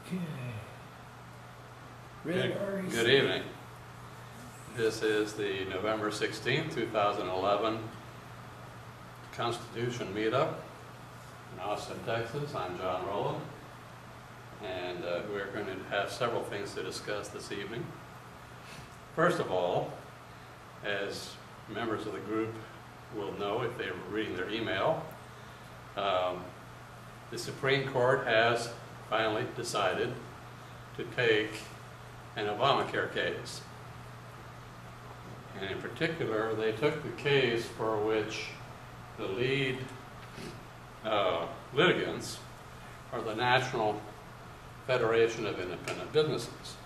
Okay. Red REC. Good evening. This is the November 16th, 2011 Constitution Meetup in Austin, Texas. I'm John Rowland, and we're going to have several things to discuss this evening. First of all, as members of the group will know if they're reading their email, the Supreme Court has finally decided to take an Obamacare case. And in particular, they took the case for which the lead litigants are the National Federation of Independent Businesses,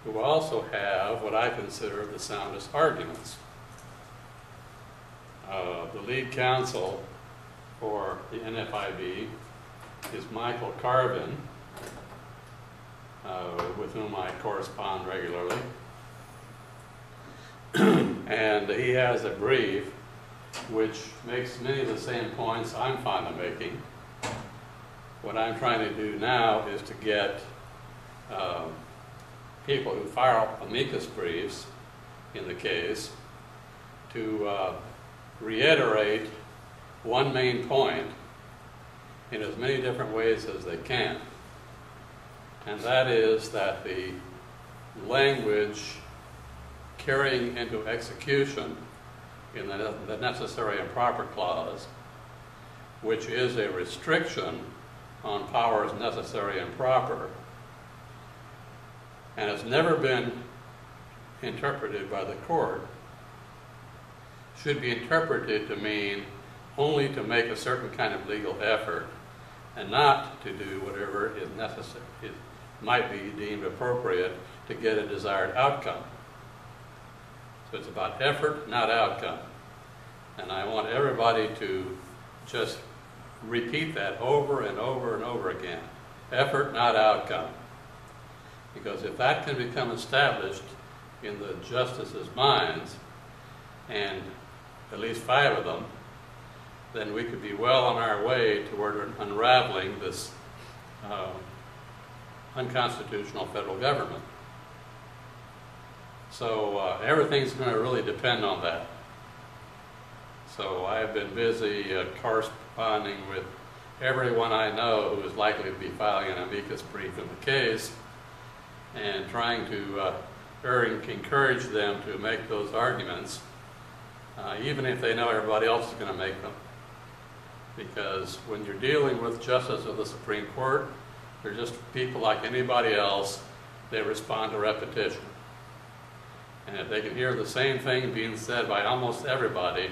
who also have what I consider the soundest arguments. The lead counsel for the NFIB is Michael Carvin, with whom I correspond regularly. And he has a brief which makes many of the same points I'm fond of making. What I'm trying to do now is to get people who file amicus briefs in the case to reiterate one main point in as many different ways as they can. And that is that the language carrying into execution in the necessary and proper clause, which is a restriction on powers necessary and proper, and has never been interpreted by the court, should be interpreted to mean only to make a certain kind of legal effort and not to do whatever is necessary, it might be deemed appropriate to get a desired outcome. So it's about effort, not outcome. And I want everybody to just repeat that over and over and over again. Effort, not outcome. Because if that can become established in the justices' minds, and at least 5 of them, then we could be well on our way toward unraveling this unconstitutional federal government. So everything's going to really depend on that. So I've been busy corresponding with everyone I know who is likely to be filing an amicus brief in the case, and trying to encourage them to make those arguments, even if they know everybody else is going to make them. Because when you're dealing with justices of the Supreme Court, they're just people like anybody else. They respond to repetition. And if they can hear the same thing being said by almost everybody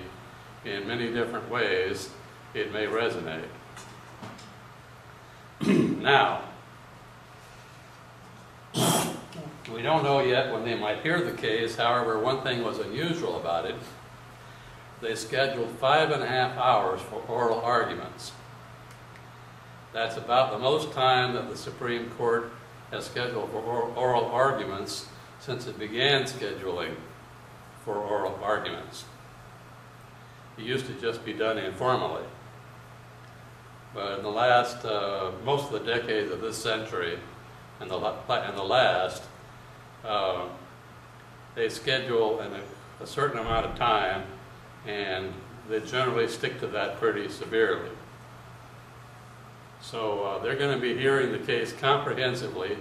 in many different ways, it may resonate. Now, we don't know yet when they might hear the case. However, one thing was unusual about it. They scheduled 5.5 hours for oral arguments. That's about the most time that the Supreme Court has scheduled for oral arguments since it began scheduling for oral arguments. It used to just be done informally. But in the last, most of the decades of this century and the last, they schedule in a certain amount of time, and they generally stick to that pretty severely. So they're going to be hearing the case comprehensively,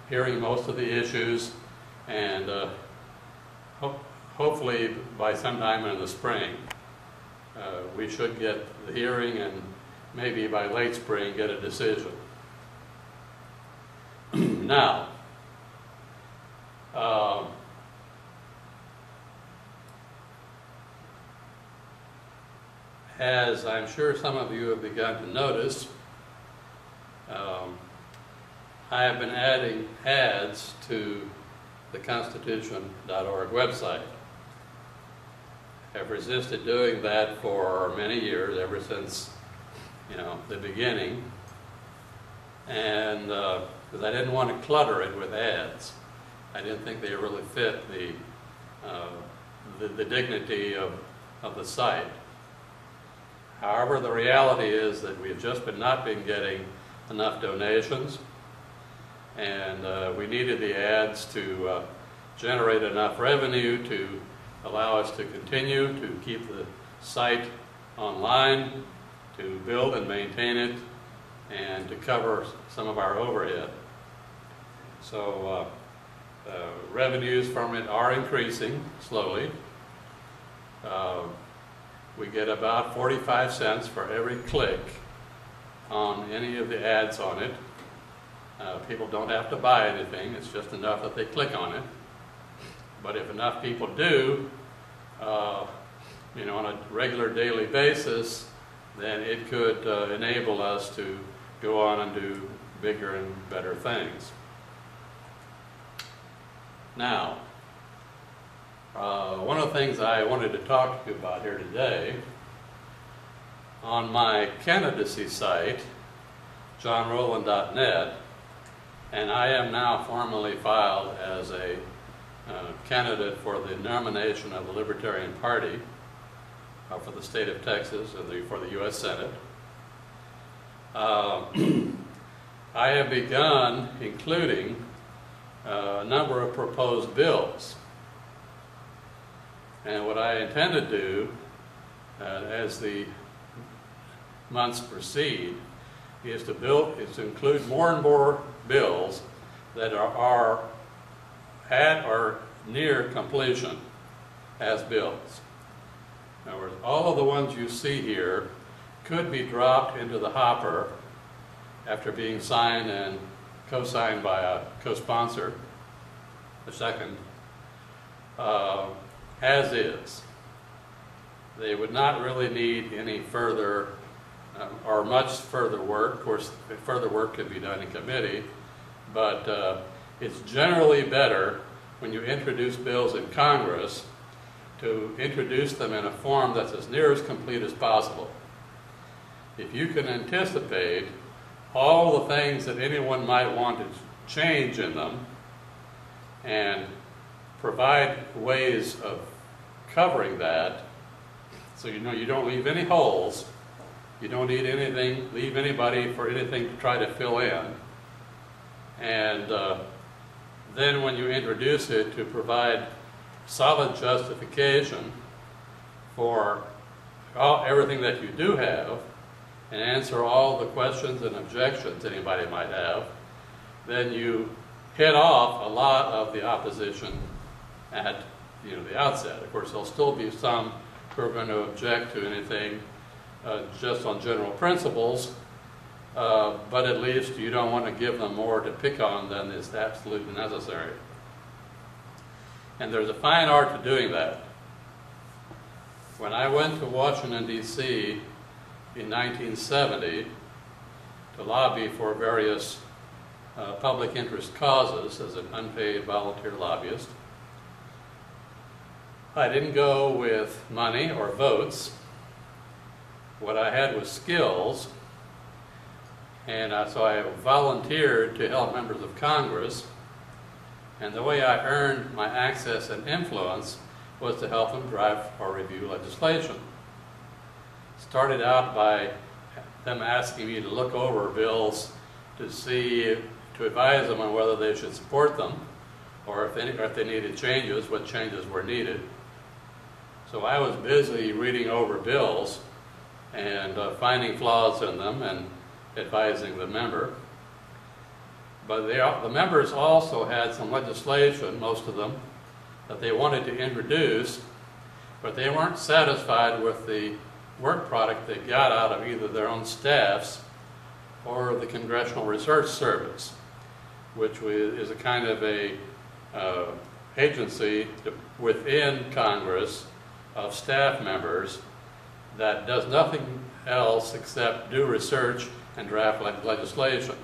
hearing most of the issues, and hopefully by sometime in the spring we should get the hearing, and maybe by late spring get a decision. Now, as I'm sure some of you have begun to notice, I have been adding ads to the Constitution.org website. I've resisted doing that for many years, ever since, the beginning, and because I didn't want to clutter it with ads. I didn't think they really fit the dignity of the site. However, the reality is that we've just not been getting enough donations, and we needed the ads to generate enough revenue to allow us to continue to keep the site online, to build and maintain it, and to cover some of our overhead. So revenues from it are increasing slowly. We get about 45 cents for every click on any of the ads on it. People don't have to buy anything, it's just enough that they click on it. But if enough people do, you know, on a regular daily basis, then it could enable us to go on and do bigger and better things. Now, one of the things I wanted to talk to you about here today, on my candidacy site, johnrowland.net, and I am now formally filed as a candidate for the nomination of the Libertarian Party for the state of Texas and for the U.S. Senate. I have begun including a number of proposed bills. And what I intend to do as the months proceed is to include more and more bills that are at or near completion as bills. In other words, all of the ones you see here could be dropped into the hopper after being signed and co-signed by a co-sponsor, the second, as is. They would not really need any further or much further work. Of course, further work can be done in committee, but it's generally better when you introduce bills in Congress to introduce them in a form that's as near as complete as possible. If you can anticipate all the things that anyone might want to change in them and provide ways of covering that, so you know you don't leave any holes, you don't need anything, leave anybody for anything to try to fill in, and then when you introduce it, to provide solid justification for everything that you do have and answer all the questions and objections anybody might have, then you hit off a lot of the opposition at the outset. Of course, there'll still be some who are going to object to anything just on general principles, but at least you don't want to give them more to pick on than is absolutely necessary. And there's a fine art to doing that. When I went to Washington, D.C. in 1970 to lobby for various public interest causes as an unpaid volunteer lobbyist, I didn't go with money or votes. What I had was skills, and so I volunteered to help members of Congress. And the way I earned my access and influence was to help them draft or review legislation. Started out by them asking me to look over bills to advise them on whether they should support them, or if they needed changes, what changes were needed. So I was busy reading over bills and finding flaws in them and advising the member. But the members also had some legislation, most of them, that they wanted to introduce, but they weren't satisfied with the work product they got out of either their own staffs or the Congressional Research Service, which is a kind of a agency within Congress of staff members that does nothing else except do research and draft legislation.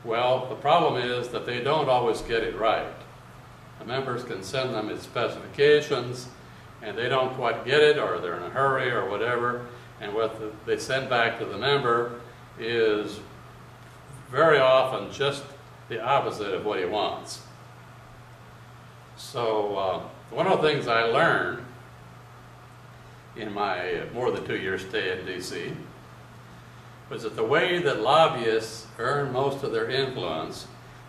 Well, the problem is that they don't always get it right. The members can send them its specifications, and they don't quite get it, or they're in a hurry, or whatever, and what they send back to the member is very often just the opposite of what he wants. So one of the things I learned in my more than 2-year stay in D.C. was that the way that lobbyists earn most of their influence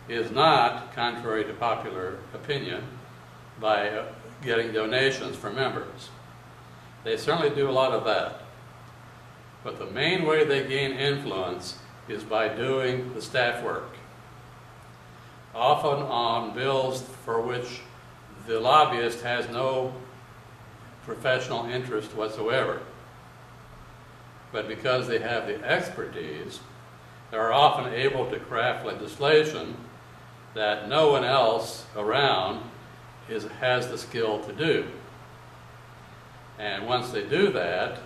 is not, contrary to popular opinion, by getting donations from members. They certainly do a lot of that. But the main way they gain influence is by doing the staff work, often on bills for which the lobbyist has no professional interest whatsoever. But because they have the expertise, they are often able to craft legislation that no one else around has the skill to do. And once they do that,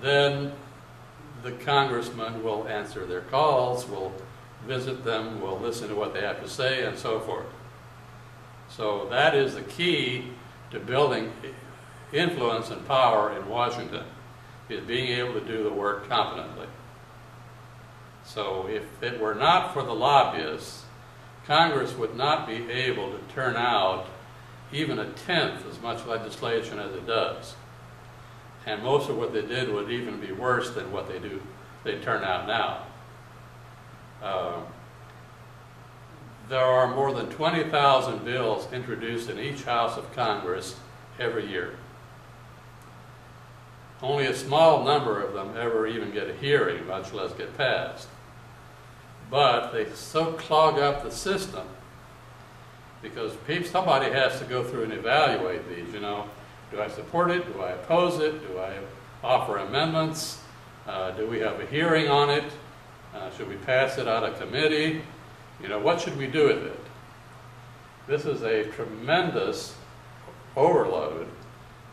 then the congressman will answer their calls, will visit them, will listen to what they have to say, and so forth. So that is the key to building influence and power in Washington, is being able to do the work competently. So if it were not for the lobbyists, Congress would not be able to turn out even a tenth as much legislation as it does. And most of what they did would even be worse than what they turn out now. There are more than 20,000 bills introduced in each House of Congress every year. Only a small number of them ever even get a hearing, much less get passed. But they so clog up the system because somebody has to go through and evaluate these, you know. Do I support it? Do I oppose it? Do I offer amendments? Do we have a hearing on it? Should we pass it out of committee? You know, what should we do with it? This is a tremendous overload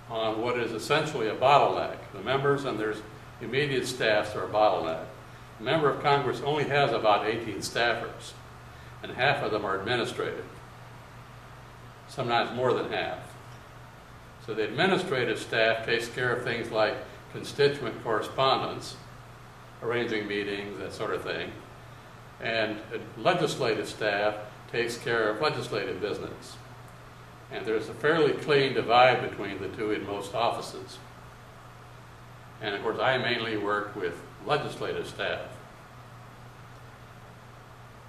on what is essentially a bottleneck. The members and their immediate staffs are a bottleneck. A member of Congress only has about 18 staffers, and half of them are administrative, sometimes more than half. So the administrative staff takes care of things like constituent correspondence, arranging meetings, that sort of thing. And legislative staff takes care of legislative business. And there's a fairly clean divide between the two in most offices. And of course, I mainly work with legislative staff.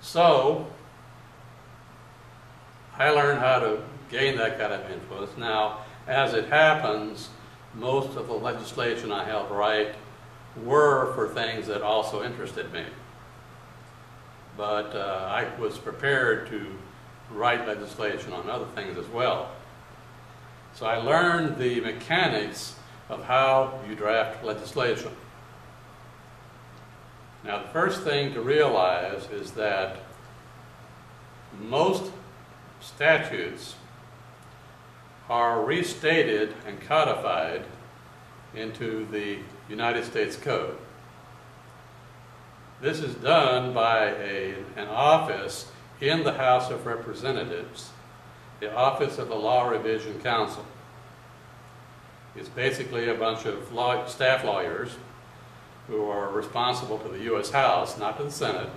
So, I learned how to gain that kind of influence. Now, as it happens, most of the legislation I helped write were for things that also interested me. But I was prepared to write legislation on other things as well. So I learned the mechanics of how you draft legislation. Now, the first thing to realize is that most statutes are restated and codified into the United States Code. This is done by an office in the House of Representatives, the Office of the Law Revision Council. It's basically a bunch of staff lawyers who are responsible to the U.S. House, not to the Senate.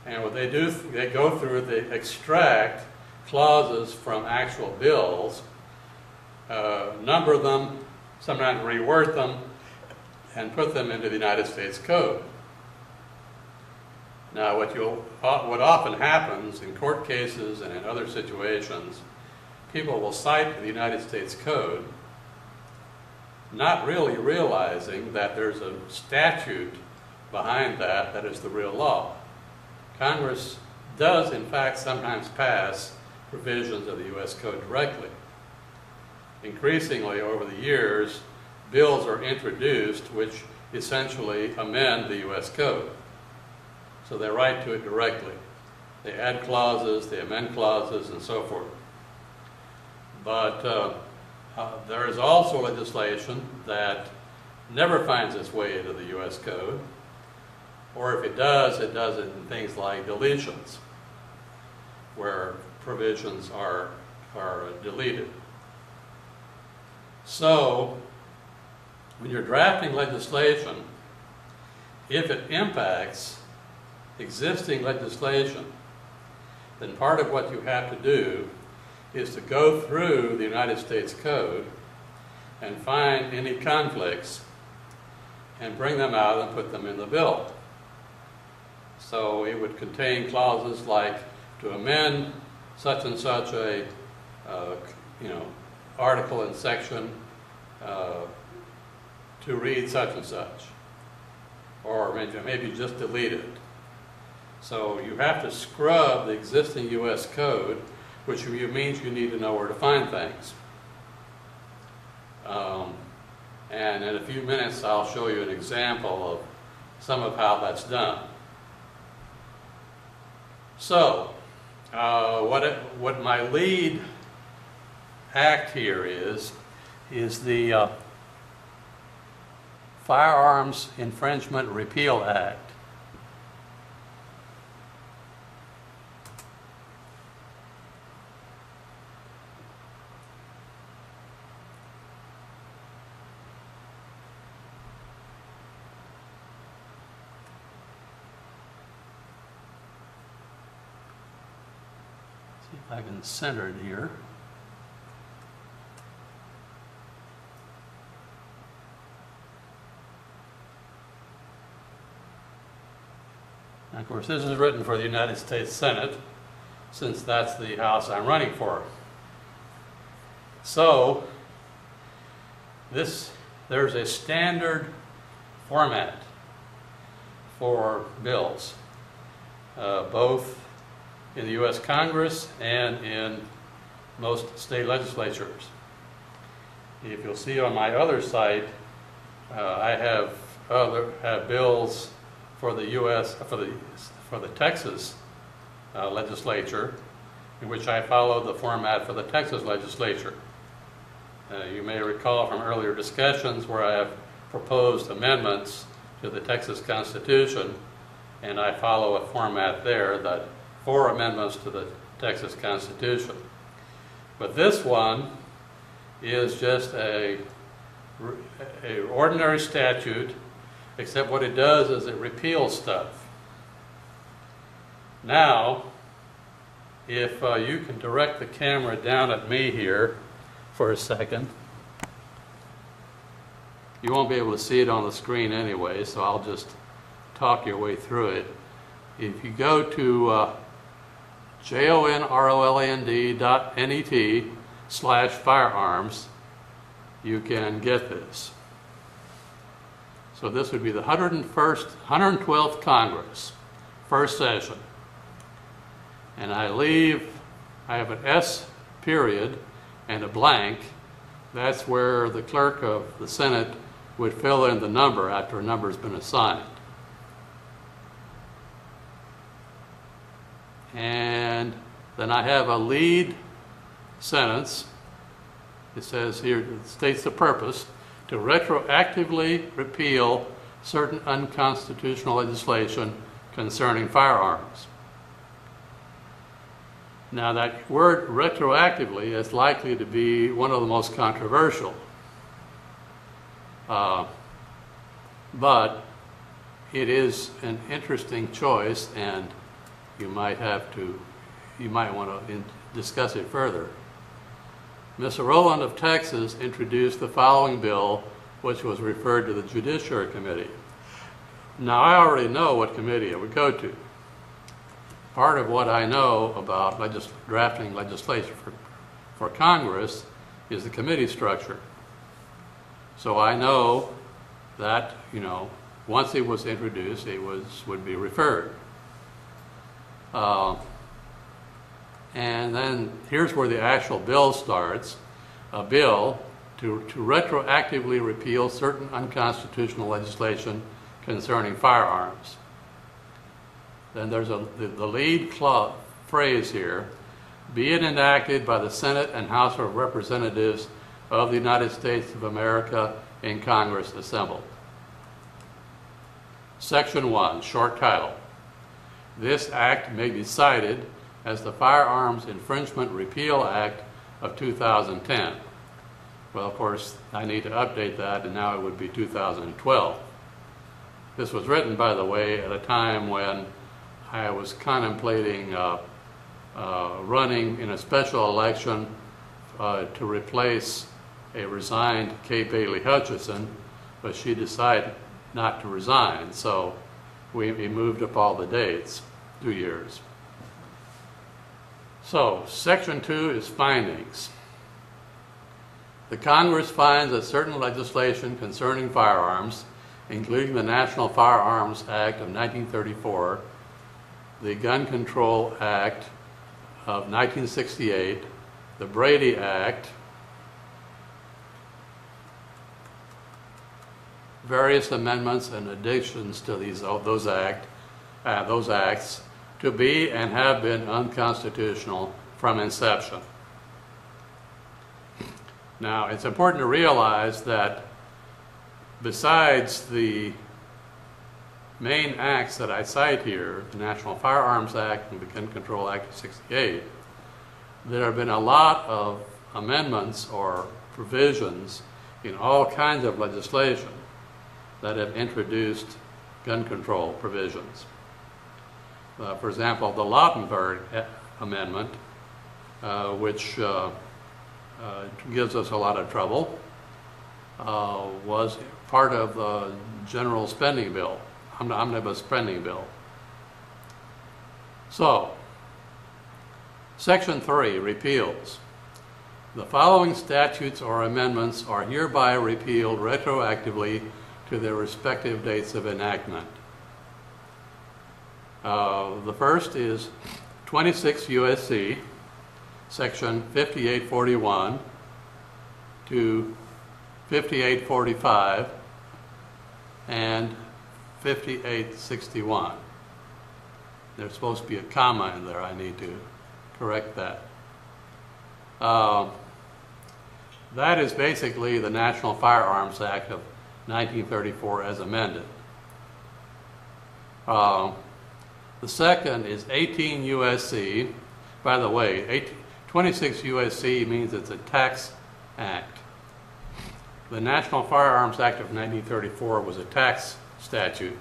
And what they do, they go through, they extract clauses from actual bills, number them, sometimes reword them, and put them into the United States Code. Now, what often happens in court cases and in other situations, people will cite the United States Code, not really realizing that there's a statute behind that is the real law. Congress does, in fact, sometimes pass provisions of the U.S. Code directly. Increasingly, over the years, bills are introduced which essentially amend the U.S. Code. So they write to it directly. They add clauses, they amend clauses, and so forth. But there is also legislation that never finds its way into the U.S. Code, or if it does it in things like deletions, where provisions are deleted. So, when you're drafting legislation, if it impacts existing legislation, then part of what you have to do is to go through the United States Code and find any conflicts and bring them out and put them in the bill. So it would contain clauses like to amend such and such a article in section to read such and such, or maybe just delete it. So you have to scrub the existing U.S. code, which means you need to know where to find things. And in a few minutes I'll show you an example of some of how that's done. So what my lead act here is the Firearms Infringement Repeal Act. See if I can center it here. And of course, this is written for the United States Senate, since that's the house I'm running for. So, there's a standard format for bills, both in the U.S. Congress and in most state legislatures. If you'll see on my other site, I have bills for the U.S. for the Texas legislature, in which I follow the format for the Texas legislature. You may recall from earlier discussions where I have proposed amendments to the Texas Constitution, and I follow a format there that 4 amendments to the Texas Constitution. But this one is just a ordinary statute, except what it does is it repeals stuff. Now, if you can direct the camera down at me here for a second. You won't be able to see it on the screen anyway, so I'll just talk your way through it. If you go to jonroland.net/firearms, you can get this. So this would be the 112th Congress, first session. And I have an S period and a blank. That's where the clerk of the Senate would fill in the number after a number has been assigned. And then I have a lead sentence. It says here, it states the purpose: to retroactively repeal certain unconstitutional legislation concerning firearms. Now that word retroactively is likely to be one of the most controversial. But it is an interesting choice, and you might want to discuss it further. Mr. Rowland of Texas introduced the following bill, which was referred to the Judiciary Committee. Now, I already know what committee it would go to. Part of what I know about drafting legislation for Congress is the committee structure. So I know that, once it was introduced, it would be referred. And then here's where the actual bill starts. A bill to retroactively repeal certain unconstitutional legislation concerning firearms. Then there's the lead phrase here: be it enacted by the Senate and House of Representatives of the United States of America in Congress assembled. Section 1, short title: this act may be cited as the Firearms Infringement Repeal Act of 2010. Well, of course, I need to update that, and now it would be 2012. This was written, by the way, at a time when I was contemplating running in a special election to replace a resigned Kay Bailey Hutchison, but she decided not to resign. So we moved up all the dates 2 years. So Section 2 is findings. The Congress finds that certain legislation concerning firearms, including the National Firearms Act of 1934, the Gun Control Act of 1968, the Brady Act, various amendments and additions to those acts to be and have been unconstitutional from inception. Now, it's important to realize that besides the main acts that I cite here, the National Firearms Act and the Gun Control Act of 68, there have been a lot of amendments or provisions in all kinds of legislation that have introduced gun control provisions. For example, the Lautenberg Amendment, which gives us a lot of trouble, was part of the general spending bill, omnibus spending bill. So, Section 3, repeals. The following statutes or amendments are hereby repealed retroactively to their respective dates of enactment. The first is 26 U.S.C. Section 5841 to 5845 and 5861. There's supposed to be a comma in there. I need to correct that. That is basically the National Firearms Act of 1934 as amended. The second is 18 U.S.C. By the way, 26 U.S.C. means it's a tax act. The National Firearms Act of 1934 was a tax statute.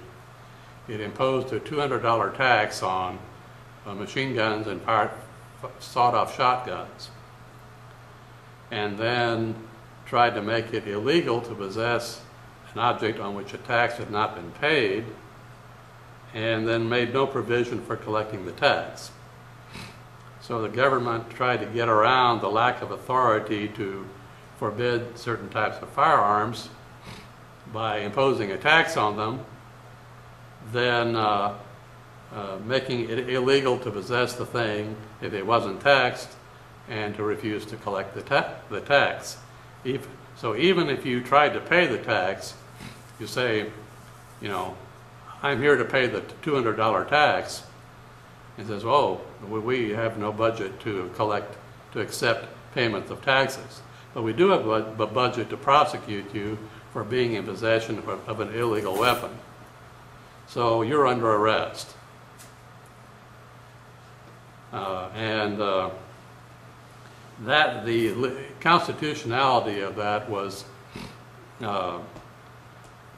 It imposed a $200 tax on machine guns and sawed-off shotguns, and then tried to make it illegal to possess an object on which a tax had not been paid, and then made no provision for collecting the tax. So the government tried to get around the lack of authority to forbid certain types of firearms by imposing a tax on them, then making it illegal to possess the thing if it wasn't taxed, and to refuse to collect the tax. So even if you tried to pay the tax, you say, you know, I'm here to pay the $200 tax, and says, oh, we have no budget to accept payments of taxes. But we do have a budget to prosecute you for being in possession of an illegal weapon. So you're under arrest. That the constitutionality of that was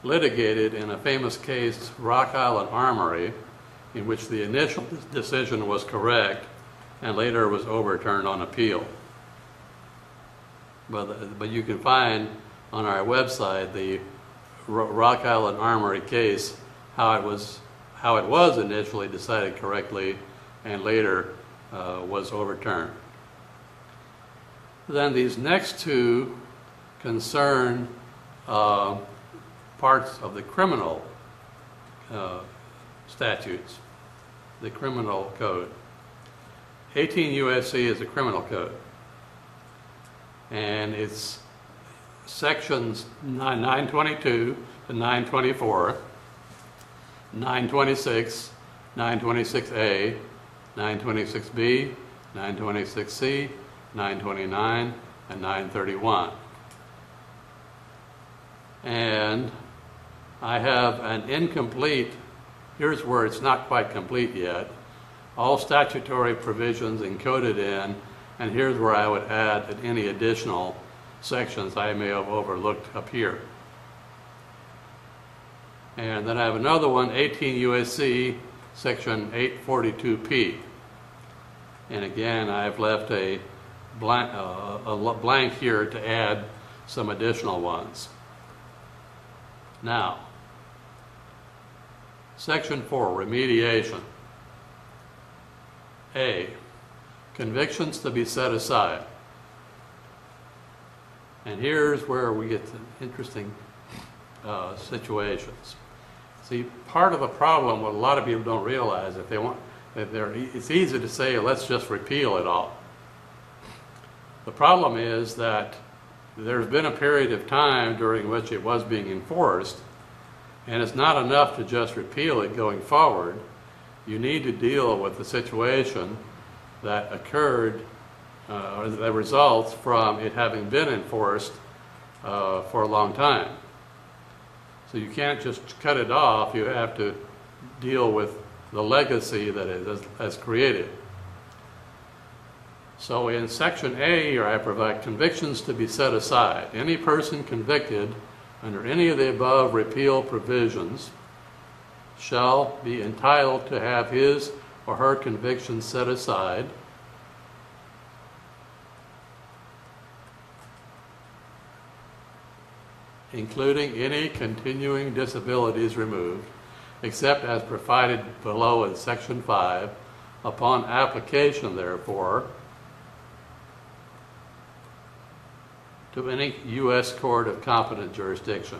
litigated in a famous case, Rock Island Armory, in which the initial decision was correct and later was overturned on appeal. But you can find on our website the Rock Island Armory case, how it was initially decided correctly and later was overturned. Then these next two concern parts of the criminal statutes, the criminal code. 18 U.S.C. is a criminal code, and it's sections 922 to 924, 926, 926A, 926B, 926C, 929, and 931. And I have an incomplete, here's where it's not quite complete yet, all statutory provisions encoded in, and here's where I would add any additional sections I may have overlooked up here. And then I have another one, 18 U.S.C. section 842P. And again, I've left a blank here to add some additional ones. Now, Section 4, remediation. A, convictions to be set aside. And here's where we get to interesting situations. See, part of the problem, what a lot of people don't realize, if they want, it's easy to say, let's just repeal it all. The problem is that there's been a period of time during which it was being enforced, and it's not enough to just repeal it going forward. You need to deal with the situation that occurred, or that results from it having been enforced for a long time. So you can't just cut it off, you have to deal with the legacy that it has created. So in Section A here, I provide convictions to be set aside. Any person convicted under any of the above repeal provisions shall be entitled to have his or her conviction set aside including any continuing disabilities removed, except as provided below in Section 5, upon application, therefore, to any U.S. court of competent jurisdiction.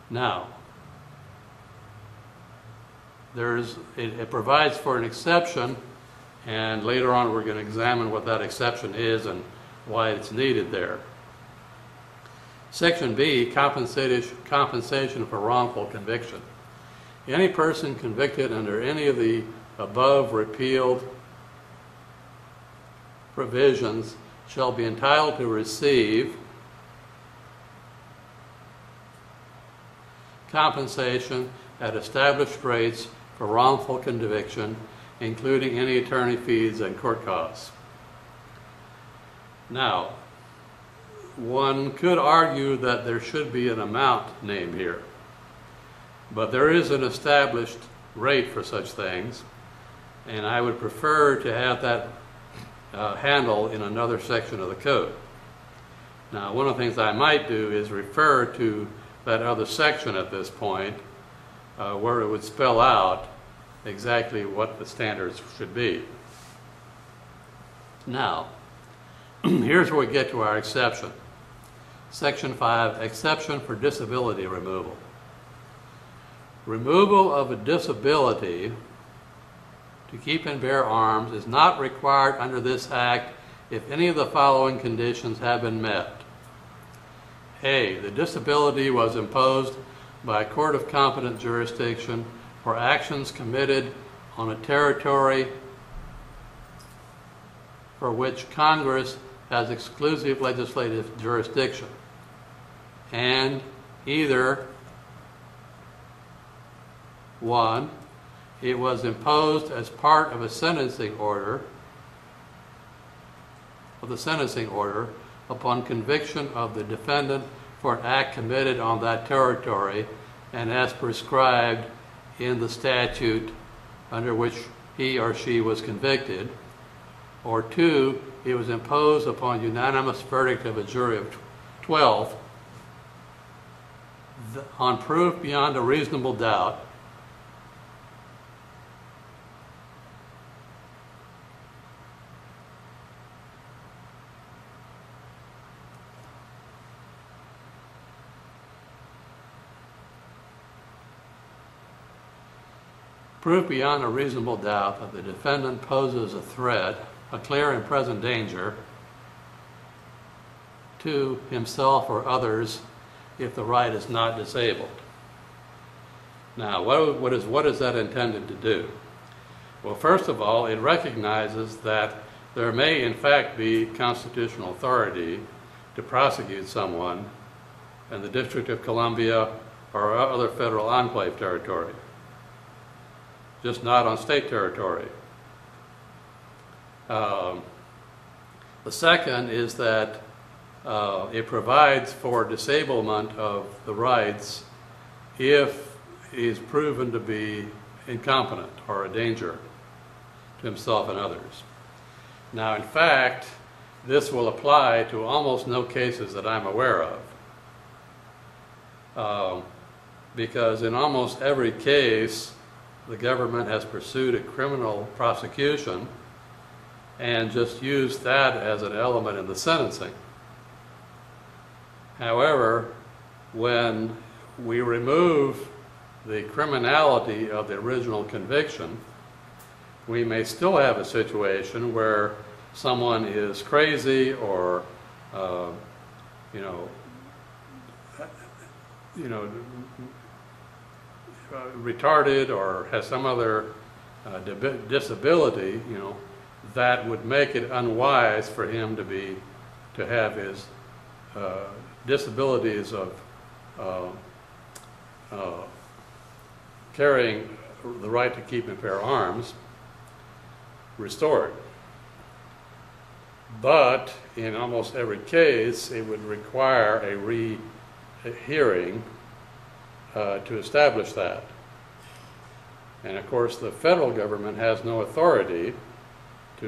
Now, it provides for an exception, and later on we're going to examine what that exception is and why it's needed there. Section B, compensation for wrongful conviction. Any person convicted under any of the above repealed provisions shall be entitled to receive compensation at established rates for wrongful conviction, including any attorney fees and court costs. Now, one could argue that there should be an amount named here, but there is an established rate for such things, and I would prefer to have that handled in another section of the code. Now, one of the things I might do is refer to that other section at this point where it would spell out exactly what the standards should be. Now, here's where we get to our exception. Section 5, exception for disability removal. Removal of a disability to keep and bear arms is not required under this Act if any of the following conditions have been met. A, the disability was imposed by a court of competent jurisdiction for actions committed on a territory for which Congress has exclusive legislative jurisdiction, and either 1, it was imposed as part of a sentencing order, upon conviction of the defendant for an act committed on that territory and as prescribed in the statute under which he or she was convicted, or 2, it was imposed upon unanimous verdict of a jury of 12 on proof beyond a reasonable doubt that the defendant poses a threat, a clear and present danger to himself or others if the right is not disabled. Now, what is that intended to do? Well, first of all, it recognizes that there may in fact be constitutional authority to prosecute someone in the District of Columbia or other federal enclave territory, just not on state territory. The second is that it provides for disablement of the rights if he is proven to be incompetent or a danger to himself and others. Now, in fact, this will apply to almost no cases that I'm aware of. because in almost every case, the government has pursued a criminal prosecution and just used that as an element in the sentencing. However, when we remove the criminality of the original conviction, we may still have a situation where someone is crazy or, retarded or has some other disability, that would make it unwise for him to have his disabilities of carrying the right to keep and bear arms restored. But in almost every case, it would require a rehearing to establish that. And of course, the federal government has no authority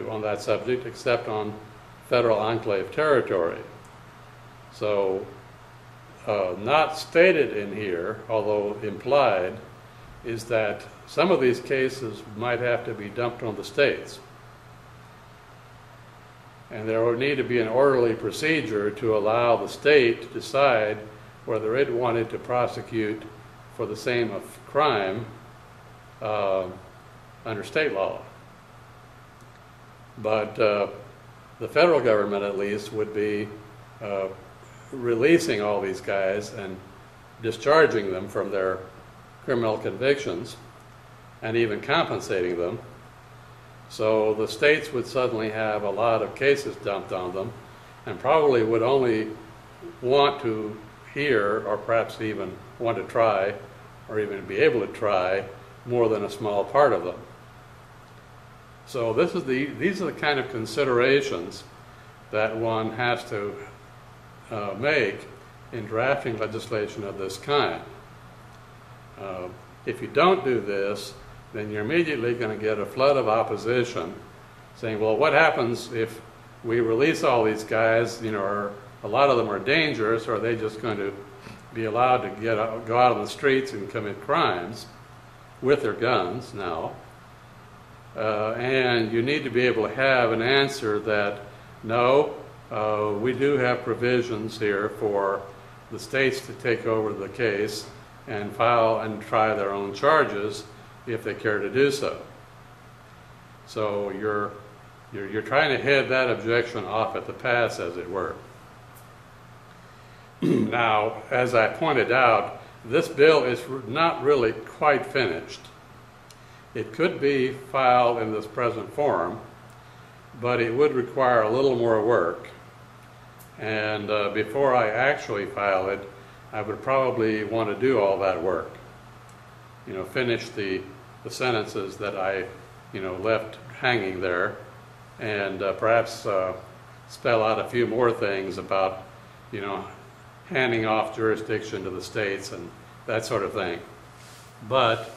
on that subject except on federal enclave territory. So, not stated in here, although implied, is that some of these cases might have to be dumped on the states. And there would need to be an orderly procedure to allow the state to decide whether it wanted to prosecute for the same crime under state law. But the federal government, at least, would be releasing all these guys and discharging them from their criminal convictions and even compensating them. So the states would suddenly have a lot of cases dumped on them and probably would only want to hear, or perhaps even want to try, or even be able to try, more than a small part of them. So these are the kind of considerations that one has to make in drafting legislation of this kind. If you don't do this, then you're immediately going to get a flood of opposition saying, well, what happens if we release all these guys, or a lot of them are dangerous, or are they just going to be allowed to go out on the streets and commit crimes with their guns now? And you need to be able to have an answer that, no, we do have provisions here for the states to take over the case and file and try their own charges if they care to do so. So you're trying to head that objection off at the pass, as it were. Now, as I pointed out, this bill is not really quite finished. It could be filed in this present form, but it would require a little more work. And before I actually file it, I would probably want to do all that work. Finish the sentences that I, left hanging there, and perhaps spell out a few more things about, handing off jurisdiction to the states and that sort of thing. But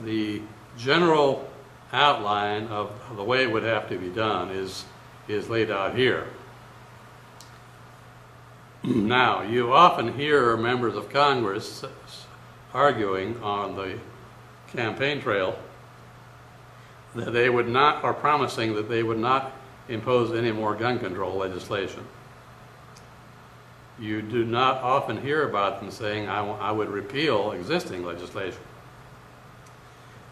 the general outline of the way it would have to be done is laid out here. Now, you often hear members of Congress arguing on the campaign trail that they would not, or promising that they would not impose any more gun control legislation. You do not often hear about them saying, I would repeal existing legislation.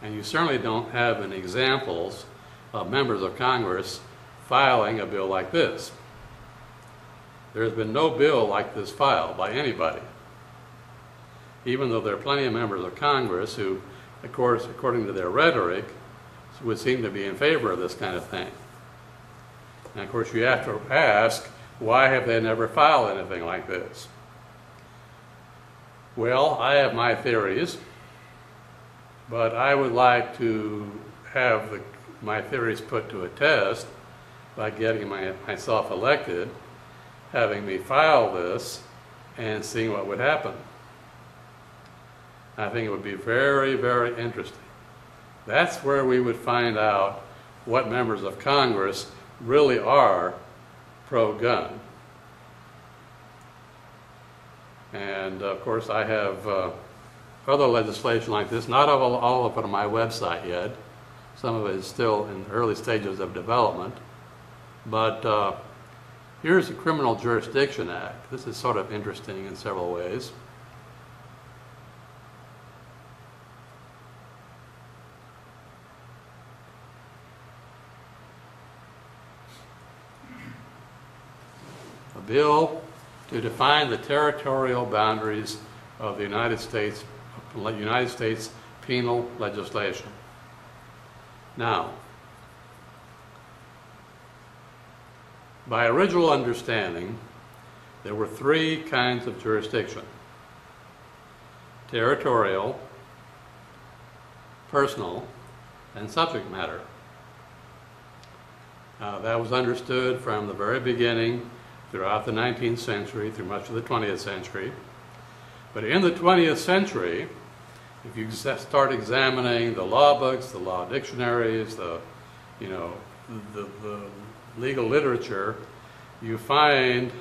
And you certainly don't have any examples of members of Congress filing a bill like this. There's been no bill like this filed by anybody, even though there are plenty of members of Congress who, of course, according to their rhetoric, would seem to be in favor of this kind of thing. And of course, you have to ask, why have they never filed anything like this? Well, I have my theories, but I would like to have my theories put to a test by getting myself elected, having me file this, and seeing what would happen. I think it would be very, very interesting. That's where we would find out what members of Congress really are pro-gun. And of course, I have other legislation like this. Not all of it on my website yet. Some of it is still in early stages of development. But here's the Criminal Jurisdiction Act. This is sort of interesting in several ways. A bill to define the territorial boundaries of the United States penal legislation. Now, by original understanding, there were three kinds of jurisdiction: territorial, personal, and subject matter. That was understood from the very beginning throughout the 19th century, through much of the 20th century. But in the 20th century, if you start examining the law books, the law dictionaries, the legal literature, you find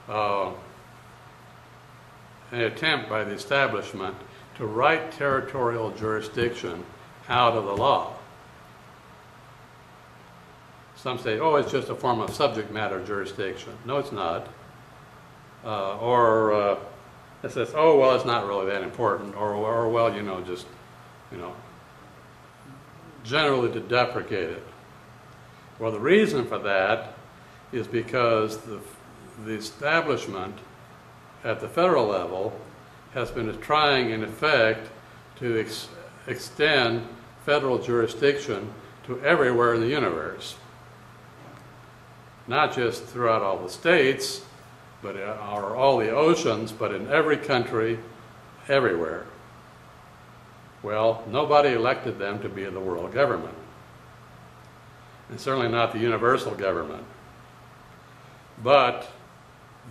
an attempt by the establishment to write territorial jurisdiction out of the law. Some say, oh, it's just a form of subject matter jurisdiction. No, it's not. It says, oh, well, it's not really that important, or well, just, generally to deprecate it. Well, the reason for that is because the establishment at the federal level has been trying, in effect, to extend federal jurisdiction to everywhere in the universe. Not just throughout all the states, but or all the oceans, but in every country, everywhere. Well, nobody elected them to be the world government, and certainly not the universal government. But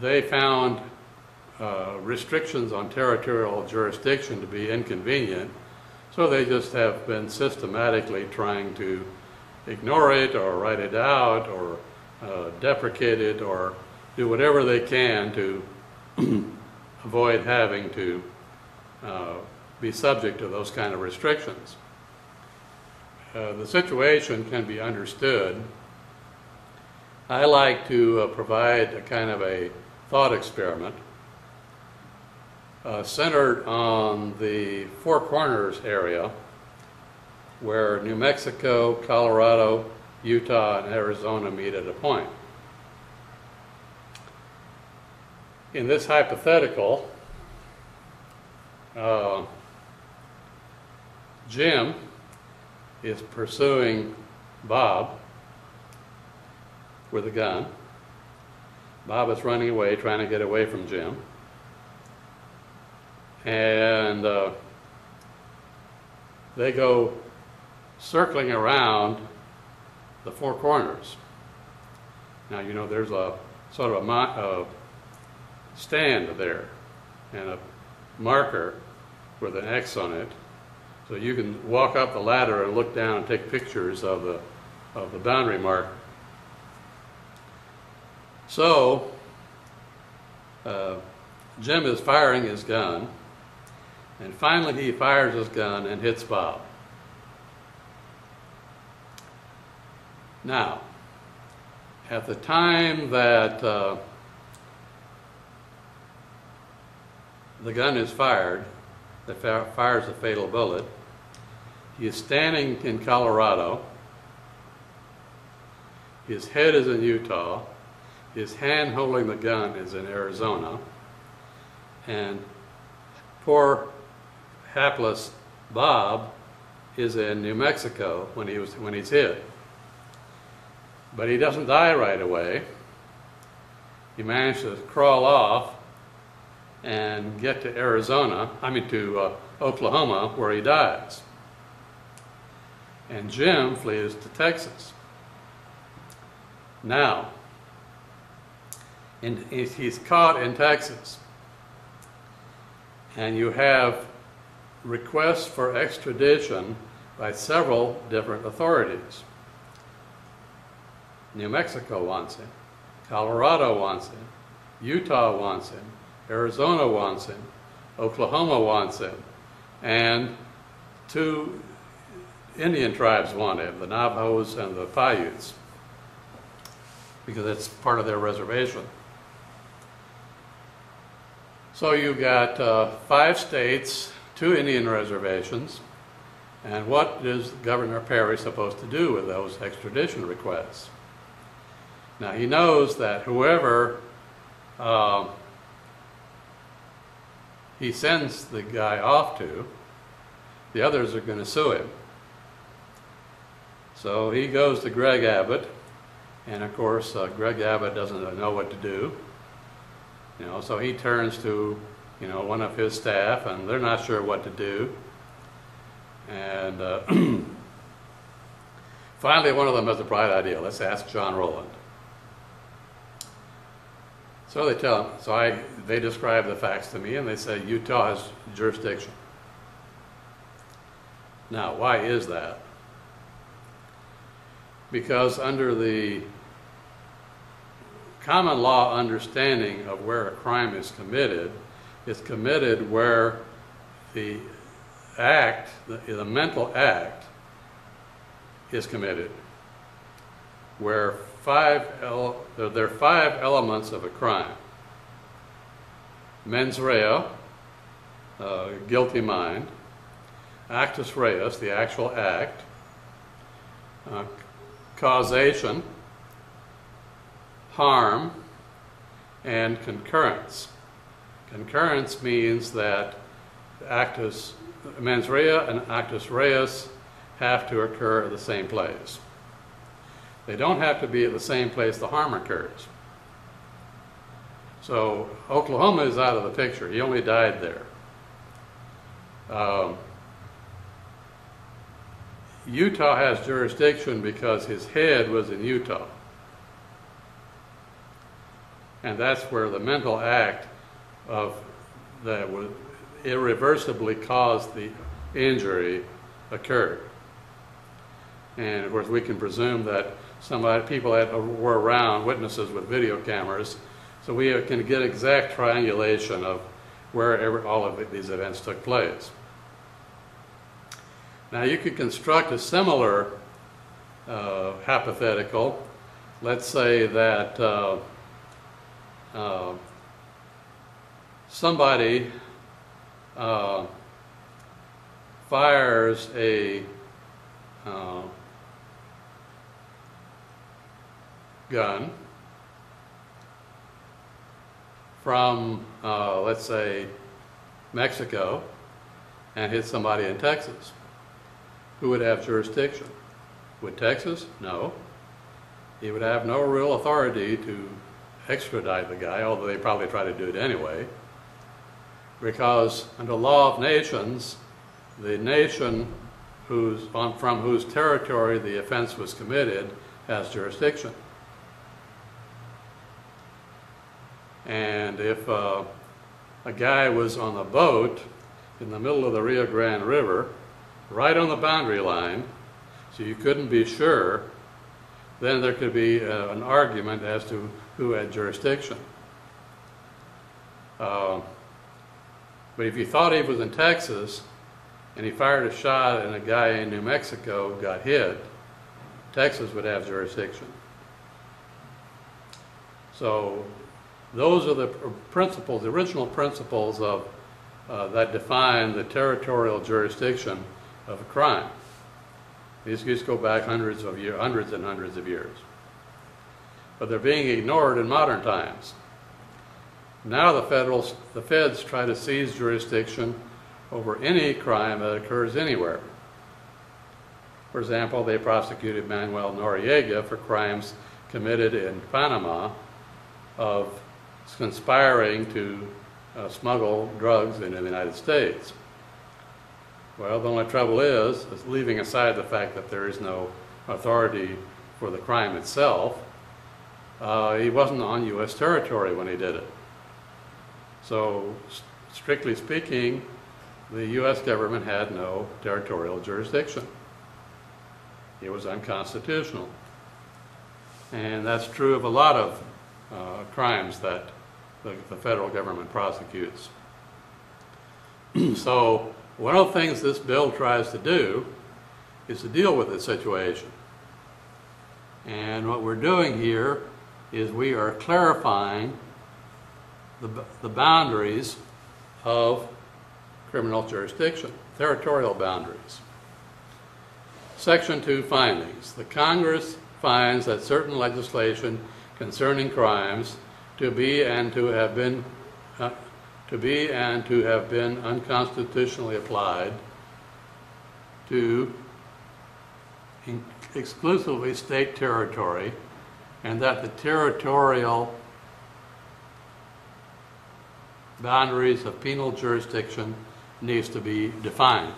they found restrictions on territorial jurisdiction to be inconvenient, so they just have been systematically trying to ignore it or write it out or deprecate it or do whatever they can to avoid having to be subject to those kind of restrictions. The situation can be understood. I like to provide a kind of a thought experiment centered on the Four Corners area, where New Mexico, Colorado, Utah, and Arizona meet at a point. In this hypothetical, Jim is pursuing Bob with a gun. Bob is running away, trying to get away from Jim. And they go circling around the Four Corners. Now, there's a sort of a stand there and a marker with an X on it, so you can walk up the ladder and look down and take pictures of the boundary mark. So Jim is firing his gun, and finally he fires his gun and hits Bob. Now, at the time that the gun is fired, that fires a fatal bullet, he is standing in Colorado. His head is in Utah. His hand holding the gun is in Arizona. And poor hapless Bob is in New Mexico when he's hit. But he doesn't die right away. He managed to crawl off and get to to Oklahoma, where he dies. And Jim flees to Texas. Now, he's caught in Texas, and you have requests for extradition by several different authorities. New Mexico wants him, Colorado wants him, Utah wants him, Arizona wants him, Oklahoma wants him, and 2 Indian tribes want him, the Navajos and the Paiutes, because it's part of their reservation. So you've got 5 states, 2 Indian reservations, and what is Governor Perry supposed to do with those extradition requests? Now he knows that whoever he sends the guy off to, the others are going to sue him. So he goes to Greg Abbott, and of course Greg Abbott doesn't know what to do. So he turns to one of his staff, and they're not sure what to do. And finally, one of them has a bright idea. Let's ask John Rowland. So they tell him. They describe the facts to me, and they say Utah has jurisdiction. Now, why is that? Because under the common law understanding of where a crime is committed, it's committed where the act, the mental act, is committed. Where there are 5 elements of a crime: mens rea, guilty mind; actus reus, the actual act; causation; harm; and concurrence. Concurrence means that mens rea and actus reus have to occur at the same place. They don't have to be at the same place the harm occurs. So Oklahoma is out of the picture. He only died there. Utah has jurisdiction because his head was in Utah. And that's where the mental act that would irreversibly cause the injury occurred. And of course we can presume that people were around, witnesses with video cameras, so we can get exact triangulation of where all of these events took place. Now you could construct a similar hypothetical. Let's say that somebody fires a gun from, let's say, Mexico and hits somebody in Texas. Who would have jurisdiction? Would Texas? No. He would have no real authority to extradite the guy, although they probably try to do it anyway, because under law of nations, the nation from whose territory the offense was committed has jurisdiction. And if a guy was on a boat in the middle of the Rio Grande River, right on the boundary line, so you couldn't be sure, then there could be an argument as to who had jurisdiction. But if you thought he was in Texas and he fired a shot and a guy in New Mexico got hit, Texas would have jurisdiction. So those are the principles, the original principles of that define the territorial jurisdiction of a crime. These go back hundreds and hundreds of years. But they're being ignored in modern times. Now the feds try to seize jurisdiction over any crime that occurs anywhere. For example, they prosecuted Manuel Noriega for crimes committed in Panama of conspiring to smuggle drugs into the United States. Well, the only trouble is leaving aside the fact that there is no authority for the crime itself, he wasn't on U.S. territory when he did it. So, strictly speaking, the U.S. government had no territorial jurisdiction. It was unconstitutional. And that's true of a lot of crimes that the federal government prosecutes. So one of the things this bill tries to do is to deal with this situation. And what we're doing here is we are clarifying the boundaries of criminal jurisdiction, territorial boundaries. Section 2 findings. The Congress finds that certain legislation concerning crimes to be and to have been unconstitutionally applied to exclusively state territory, and that the territorial boundaries of penal jurisdiction needs to be defined.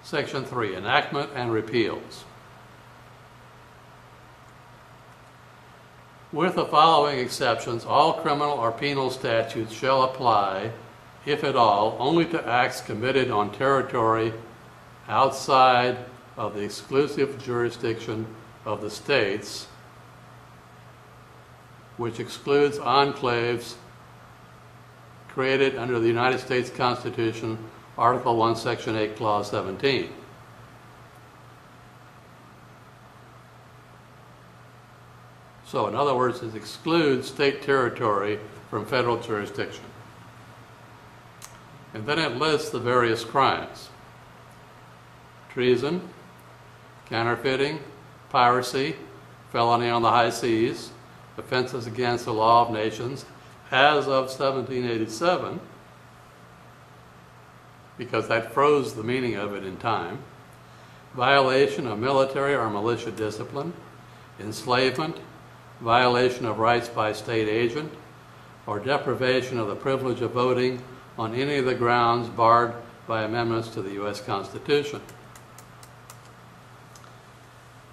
Section 3, enactment and repeals. With the following exceptions, all criminal or penal statutes shall apply, if at all, only to acts committed on territory outside of the exclusive jurisdiction of the states, which excludes enclaves created under the United States Constitution, Article 1, Section 8, Clause 17. So, in other words, it excludes state territory from federal jurisdiction. And then it lists the various crimes: treason, counterfeiting, piracy, felony on the high seas, offenses against the law of nations as of 1787, because that froze the meaning of it in time, violation of military or militia discipline, enslavement, violation of rights by state agent, or deprivation of the privilege of voting on any of the grounds barred by amendments to the U.S. Constitution.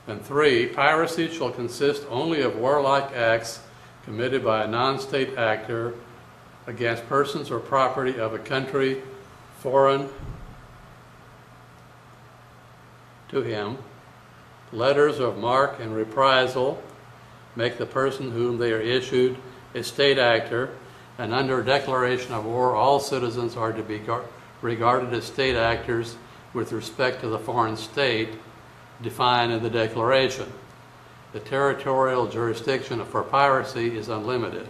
And 3, piracy shall consist only of warlike acts committed by a non-state actor against persons or property of a country foreign to him. Letters of marque and reprisal make the person whom they are issued a state actor, and under a declaration of war, all citizens are to be regarded as state actors with respect to the foreign state defined in the declaration. The territorial jurisdiction for piracy is unlimited.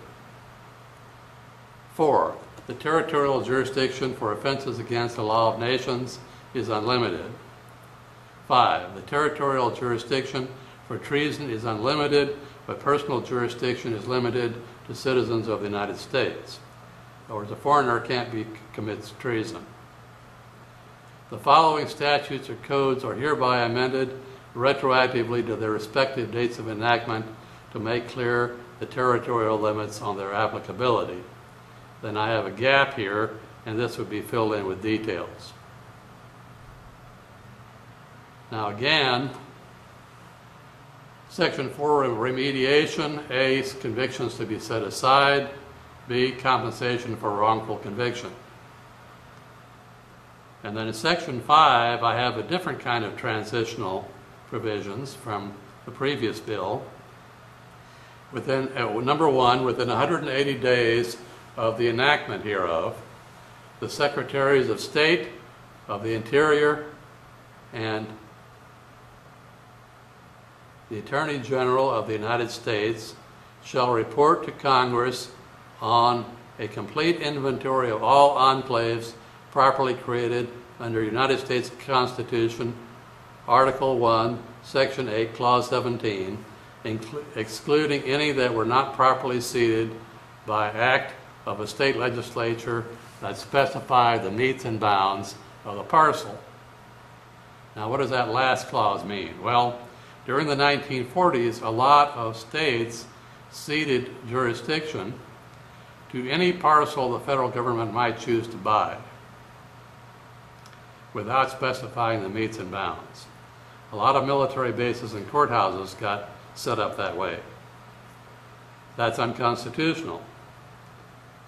4, the territorial jurisdiction for offenses against the law of nations is unlimited. 5, the territorial jurisdiction for treason is unlimited, but personal jurisdiction is limited to citizens of the United States. In other words, a foreigner can't commit treason. The following statutes or codes are hereby amended retroactively to their respective dates of enactment to make clear the territorial limits on their applicability. Then I have a gap here, and this would be filled in with details. Now again, Section 4 of remediation: A, convictions to be set aside; B, compensation for wrongful conviction. And then in Section 5, I have a different kind of transitional provisions from the previous bill. Within, number 1, within 180 days of the enactment hereof, the Secretaries of State, of the Interior, and the Attorney General of the United States shall report to Congress on a complete inventory of all enclaves properly created under United States Constitution, Article 1, Section 8, Clause 17, excluding any that were not properly seated by act of a state legislature that specify the metes and bounds of the parcel. Now, what does that last clause mean? Well, during the 1940s, a lot of states ceded jurisdiction to any parcel the federal government might choose to buy without specifying the metes and bounds. A lot of military bases and courthouses got set up that way. That's unconstitutional.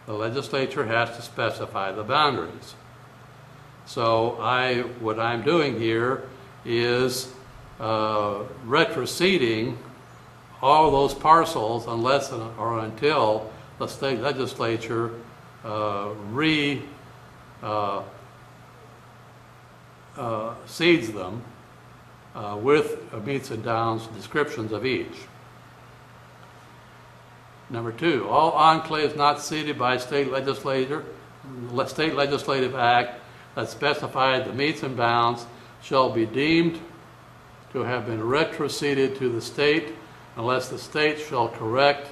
The legislature has to specify the boundaries. So what I'm doing here is retroceding all those parcels unless or until the state legislature seeds them with meets and bounds descriptions of each. Number 2, all enclaves not seeded by state legislative act that specified the meets and bounds shall be deemed to have been retroceded to the state unless the state shall correct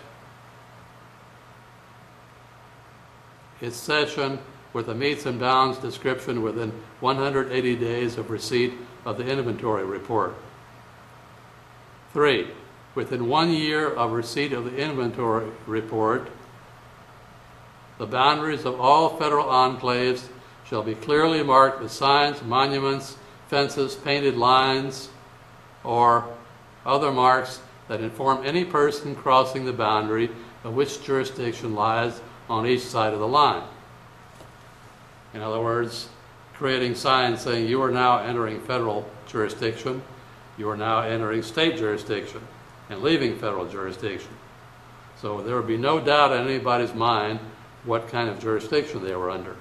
its cession with a meets and bounds description within 180 days of receipt of the inventory report. 3, within 1 year of receipt of the inventory report, the boundaries of all federal enclaves shall be clearly marked with signs, monuments, fences, painted lines, or other marks that inform any person crossing the boundary of which jurisdiction lies on each side of the line. In other words, creating signs saying you are now entering federal jurisdiction, you are now entering state jurisdiction, and leaving federal jurisdiction. So there would be no doubt in anybody's mind what kind of jurisdiction they were under.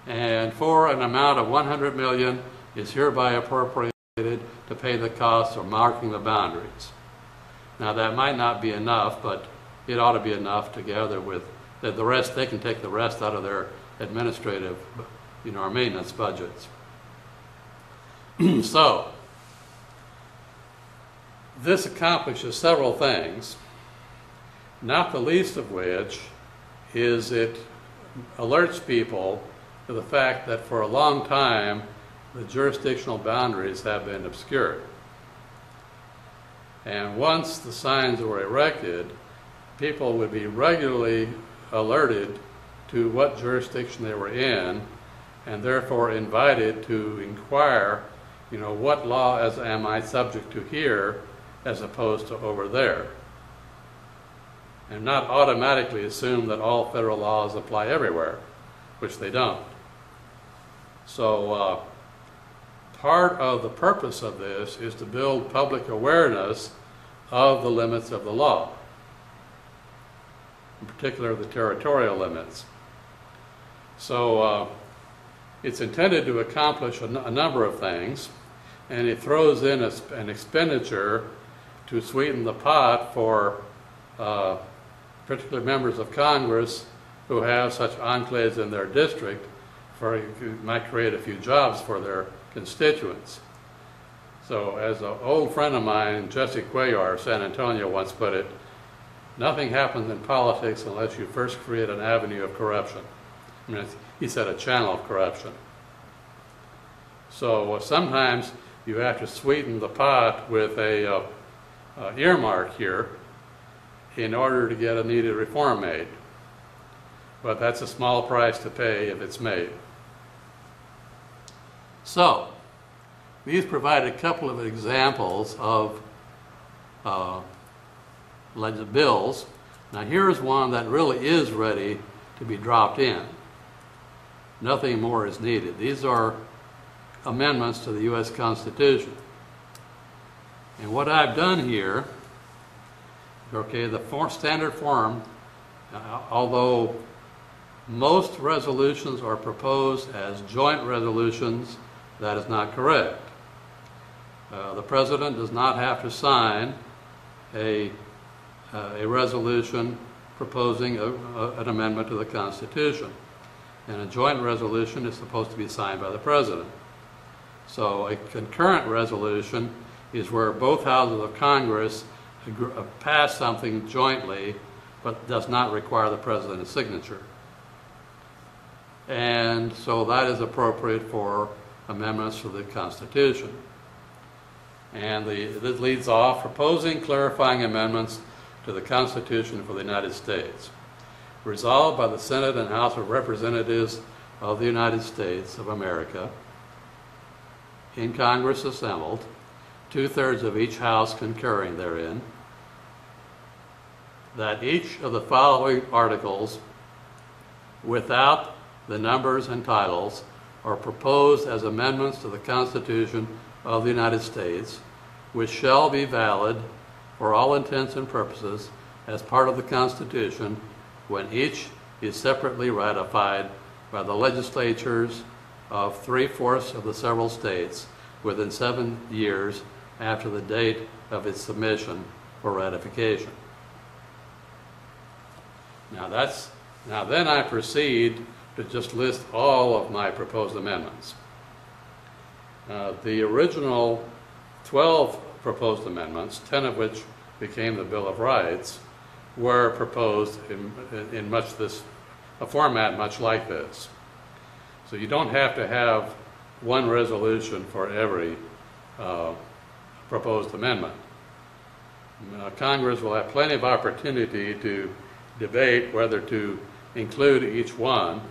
And for an amount of $100 million is hereby appropriated to pay the costs of marking the boundaries. Now that might not be enough, but it ought to be enough together with the rest. They can take the rest out of their administrative, or maintenance budgets. So this accomplishes several things, not the least of which is it alerts people to the fact that for a long time the jurisdictional boundaries have been obscured. And once the signs were erected, people would be regularly alerted to what jurisdiction they were in, and therefore invited to inquire, what law am I subject to here as opposed to over there? And not automatically assume that all federal laws apply everywhere, which they don't. So part of the purpose of this is to build public awareness of the limits of the law, in particular the territorial limits. So it's intended to accomplish a number of things, and it throws in an expenditure to sweeten the pot for particular members of Congress who have such enclaves in their district, it might create a few jobs for their constituents. So as an old friend of mine, Jesse Cuellar of San Antonio, once put it, nothing happens in politics unless you first create an avenue of corruption. He said a channel of corruption. So sometimes you have to sweeten the pot with a earmark here in order to get a needed reform made. But that's a small price to pay if it's made. So these provide a couple of examples of bills. Now here's one that really is ready to be dropped in. Nothing more is needed. These are amendments to the U.S. Constitution. And what I've done here, the standard form, although most resolutions are proposed as joint resolutions, that is not correct. The President does not have to sign a resolution proposing an amendment to the Constitution. And a joint resolution is supposed to be signed by the President. So a concurrent resolution is where both houses of Congress pass something jointly, but does not require the President's signature. And so that is appropriate for amendments to the Constitution. And this leads off proposing clarifying amendments to the Constitution for the United States. Resolved by the Senate and House of Representatives of the United States of America, in Congress assembled, 2/3 of each house concurring therein, that each of the following articles, without the numbers and titles, are proposed as amendments to the Constitution of the United States, which shall be valid for all intents and purposes as part of the Constitution when each is separately ratified by the legislatures of 3/4 of the several states within 7 years after the date of its submission for ratification. Now then I proceed to just list all of my proposed amendments. The original 12 proposed amendments, 10 of which became the Bill of Rights, were proposed in a format much like this. So you don't have to have one resolution for every proposed amendment. Congress will have plenty of opportunity to debate whether to include each one,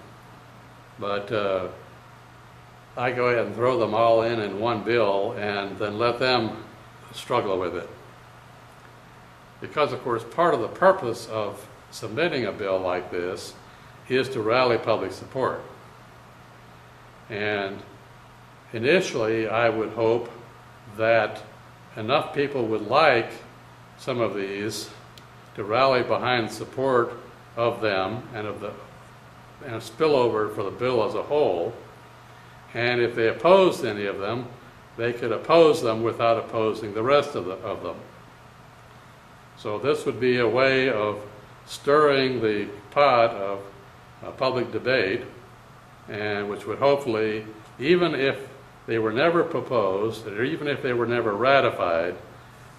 but I go ahead and throw them all in one bill and then let them struggle with it. Because, of course, part of the purpose of submitting a bill like this is to rally public support. And initially, I would hope that enough people would like some of these to rally behind support of them and a spillover for the bill as a whole. And if they opposed any of them, they could oppose them without opposing the rest of them. So this would be a way of stirring the pot of public debate, and which would hopefully, even if they were never proposed, or even if they were never ratified,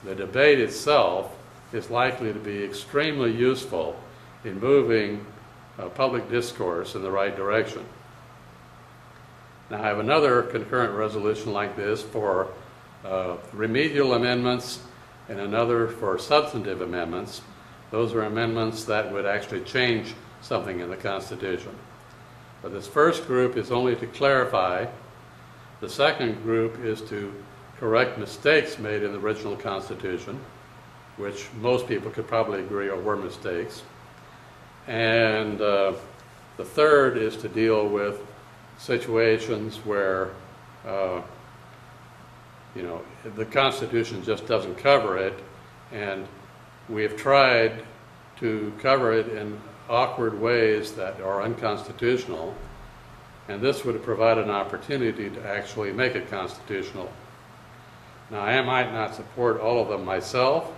the debate itself is likely to be extremely useful in moving public discourse in the right direction. Now, I have another concurrent resolution like this for remedial amendments and another for substantive amendments. Those are amendments that would actually change something in the Constitution. But this first group is only to clarify. The second group is to correct mistakes made in the original Constitution, which most people could probably agree were mistakes. And the third is to deal with situations where the Constitution just doesn't cover it, and we have tried to cover it in awkward ways that are unconstitutional, and this would provide an opportunity to actually make it constitutional. Now, I might not support all of them myself.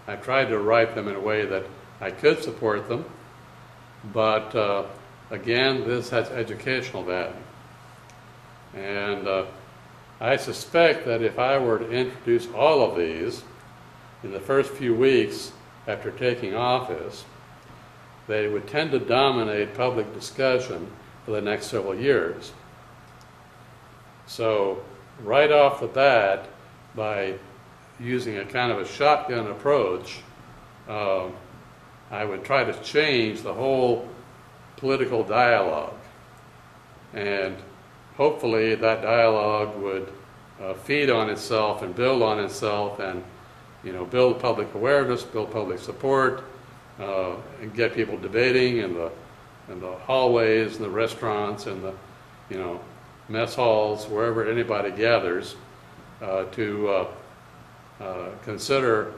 I tried to write them in a way that I could support them, but again, this has educational value. And I suspect that if I were to introduce all of these in the first few weeks after taking office, they would tend to dominate public discussion for the next several years. So right off the bat, by using a kind of a shotgun approach, I would try to change the whole political dialogue. And hopefully that dialogue would feed on itself and build on itself and build public awareness, build public support, and get people debating in the hallways and the restaurants and the mess halls, wherever anybody gathers, to consider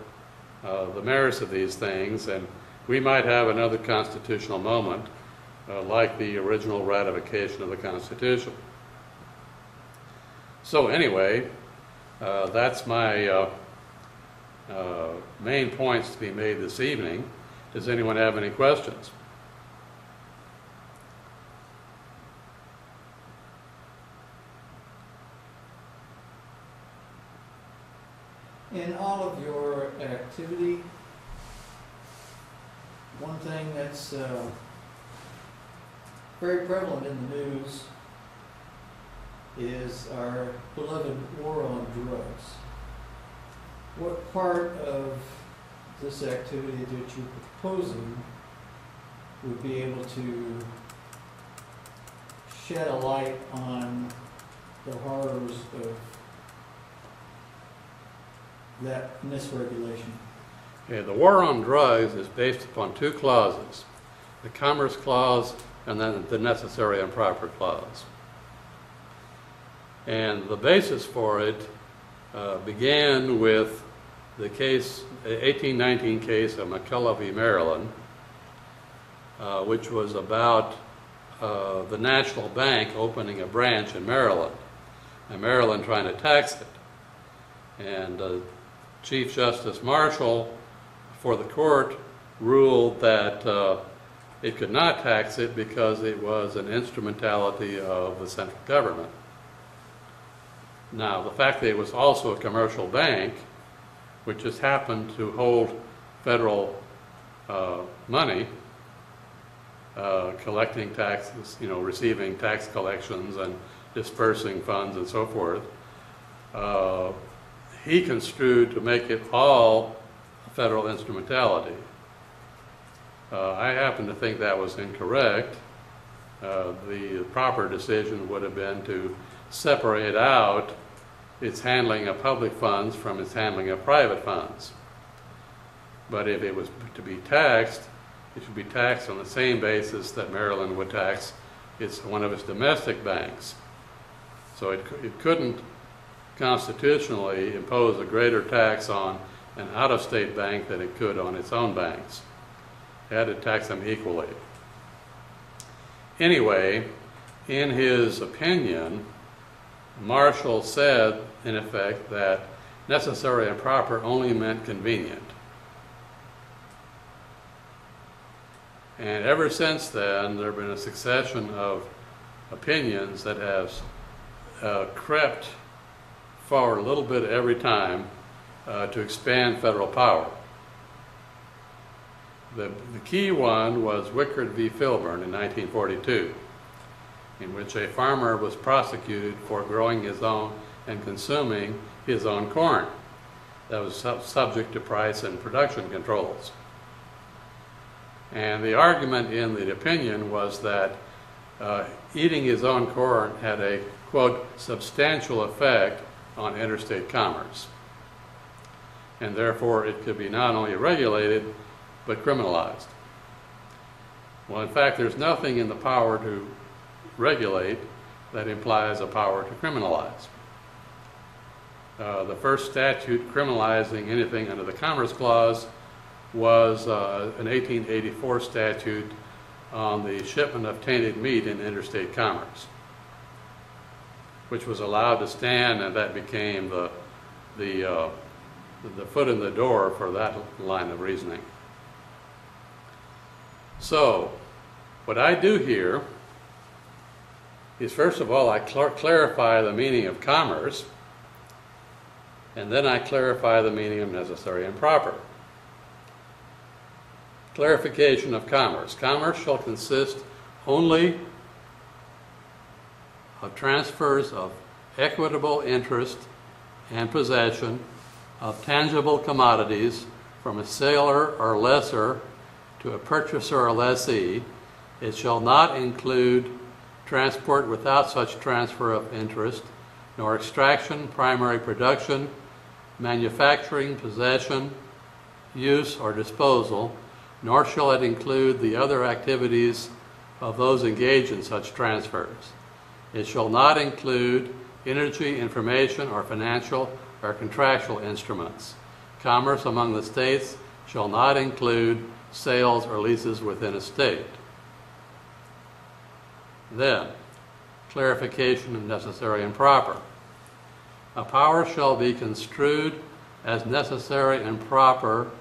the merits of these things. And we might have another constitutional moment like the original ratification of the Constitution. So anyway, that's my main points to be made this evening. Does anyone have any questions? In all of your activity, one thing that's very prevalent in the news is our beloved war on drugs. What part of this activity that you're proposing would be able to shed a light on the horrors of that misregulation? Okay, the war on drugs is based upon two clauses, the Commerce Clause and then the Necessary and Proper Clause. And the basis for it began with the case, 1819 case of McCullough v. Maryland, which was about the National Bank opening a branch in Maryland, and Maryland trying to tax it. And Chief Justice Marshall for the court ruled that it could not tax it because it was an instrumentality of the central government. Now, the fact that it was also a commercial bank, which just happened to hold federal money, collecting taxes, receiving tax collections and dispersing funds and so forth, he construed to make it all a federal instrumentality. I happen to think that was incorrect. The proper decision would have been to separate out its handling of public funds from its handling of private funds. But if it was to be taxed, it should be taxed on the same basis that Maryland would tax one of its domestic banks. So it couldn't constitutionally impose a greater tax on an out-of-state bank than it could on its own banks. It had to tax them equally. Anyway, in his opinion, Marshall said, in effect, that necessary and proper only meant convenient. And ever since then, there have been a succession of opinions that have crept forward a little bit every time to expand federal power. The key one was Wickard v. Filburn in 1942, in which a farmer was prosecuted for growing his own and consuming his own corn that was subject to price and production controls. And the argument in the opinion was that eating his own corn had a, quote, substantial effect on interstate commerce. And therefore it could be not only regulated, but criminalized. Well, in fact, there's nothing in the power to regulate that implies a power to criminalize. The first statute criminalizing anything under the Commerce Clause was an 1884 statute on the shipment of tainted meat in interstate commerce, which was allowed to stand, and that became the foot in the door for that line of reasoning. So, what I do here is, first of all, I clarify the meaning of commerce, and then I clarify the meaning of necessary and proper. Clarification of commerce. Commerce shall consist only of transfers of equitable interest and possession of tangible commodities from a seller or lessor to a purchaser or lessee. It shall not include transport without such transfer of interest, nor extraction, primary production, manufacturing, possession, use, or disposal, nor shall it include the other activities of those engaged in such transfers. It shall not include energy, information, or financial or contractual instruments. Commerce among the states shall not include sales or leases within a state. Then, clarification of necessary and proper. A power shall be construed as necessary and proper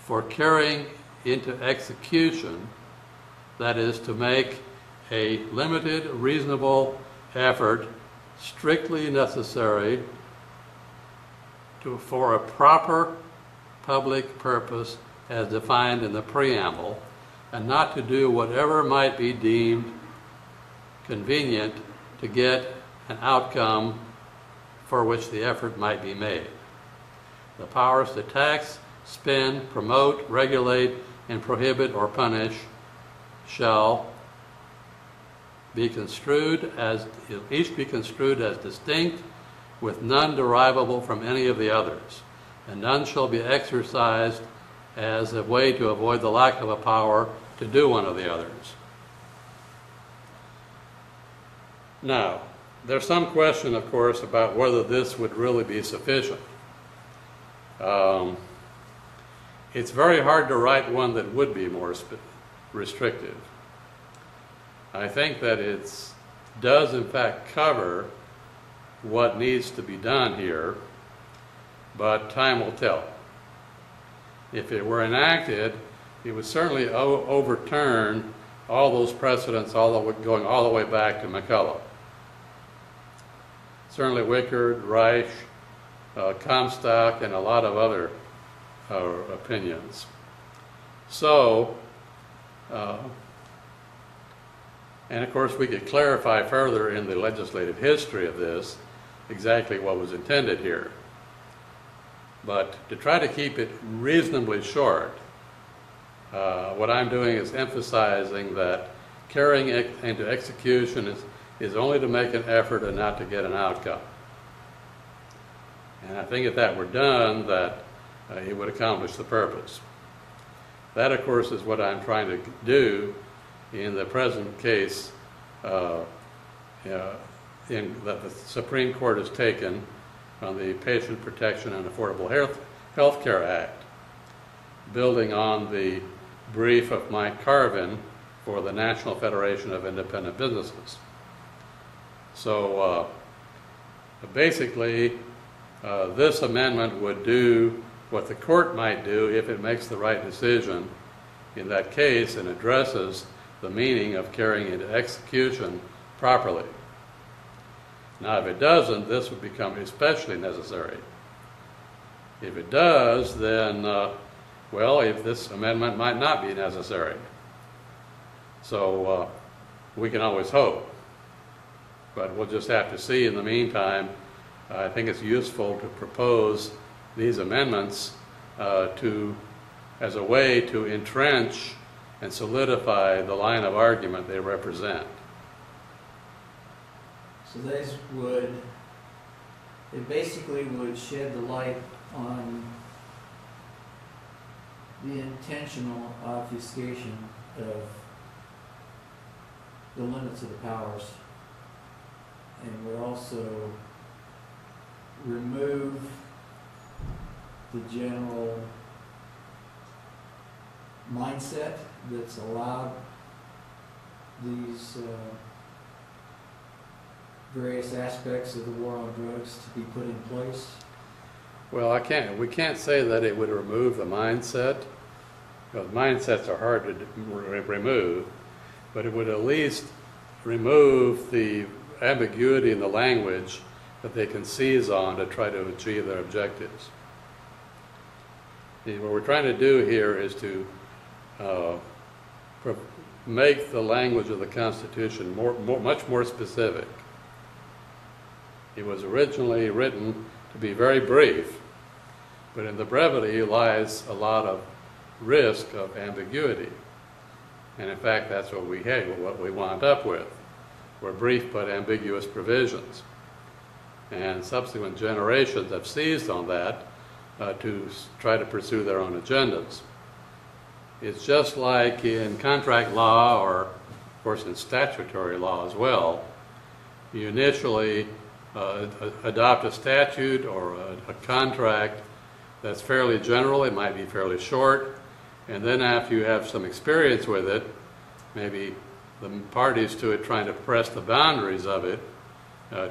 for carrying into execution, that is, to make a limited, reasonable effort strictly necessary for a proper public purpose as defined in the preamble, and not to do whatever might be deemed convenient to get an outcome for which the effort might be made. The powers to tax, spend, promote, regulate, and prohibit or punish shall be construed as, each be construed as distinct, with none derivable from any of the others, and none shall be exercised as a way to avoid the lack of a power to do one of the others. Now, there's some question, of course, about whether this would really be sufficient. It's very hard to write one that would be more restrictive. I think that it does in fact cover what needs to be done here, but time will tell. If it were enacted, it would certainly overturn all those precedents going all the way back to McCulloch. Certainly Wickard, Reich, Comstock, and a lot of other opinions. So, and of course we could clarify further in the legislative history of this exactly what was intended here. But to try to keep it reasonably short, what I'm doing is emphasizing that carrying it into execution is only to make an effort and not to get an outcome. And I think if that were done, that it would accomplish the purpose. That, of course, is what I'm trying to do in the present case that the Supreme Court has taken on the Patient Protection and Affordable Health Care Act, building on the brief of Mike Carvin for the National Federation of Independent Businesses. So basically, this amendment would do what the court might do if it makes the right decision in that case and addresses the meaning of carrying into execution properly. Now, if it doesn't, this would become especially necessary. If it does, then, well, if this amendment might not be necessary. So we can always hope. But we'll just have to see. In the meantime, I think it's useful to propose these amendments as a way to entrench and solidify the line of argument they represent. So these would, it basically would shed the light on the intentional obfuscation of the limits of the powers, and would also remove the general mindset that's allowed these various aspects of the war on drugs to be put in place? Well, we can't say that it would remove the mindset, because mindsets are hard to remove, but it would at least remove the ambiguity in the language that they can seize on to try to achieve their objectives. What we're trying to do here is to make the language of the Constitution much more specific. It was originally written to be very brief, but in the brevity lies a lot of risk of ambiguity. And in fact, that's what we wound up with, were brief but ambiguous provisions. And subsequent generations have seized on that to try to pursue their own agendas. It's just like in contract law, or of course in statutory law as well. You initially adopt a statute or a contract that's fairly general. It might be fairly short, and then after you have some experience with it, maybe the parties to it trying to press the boundaries of it,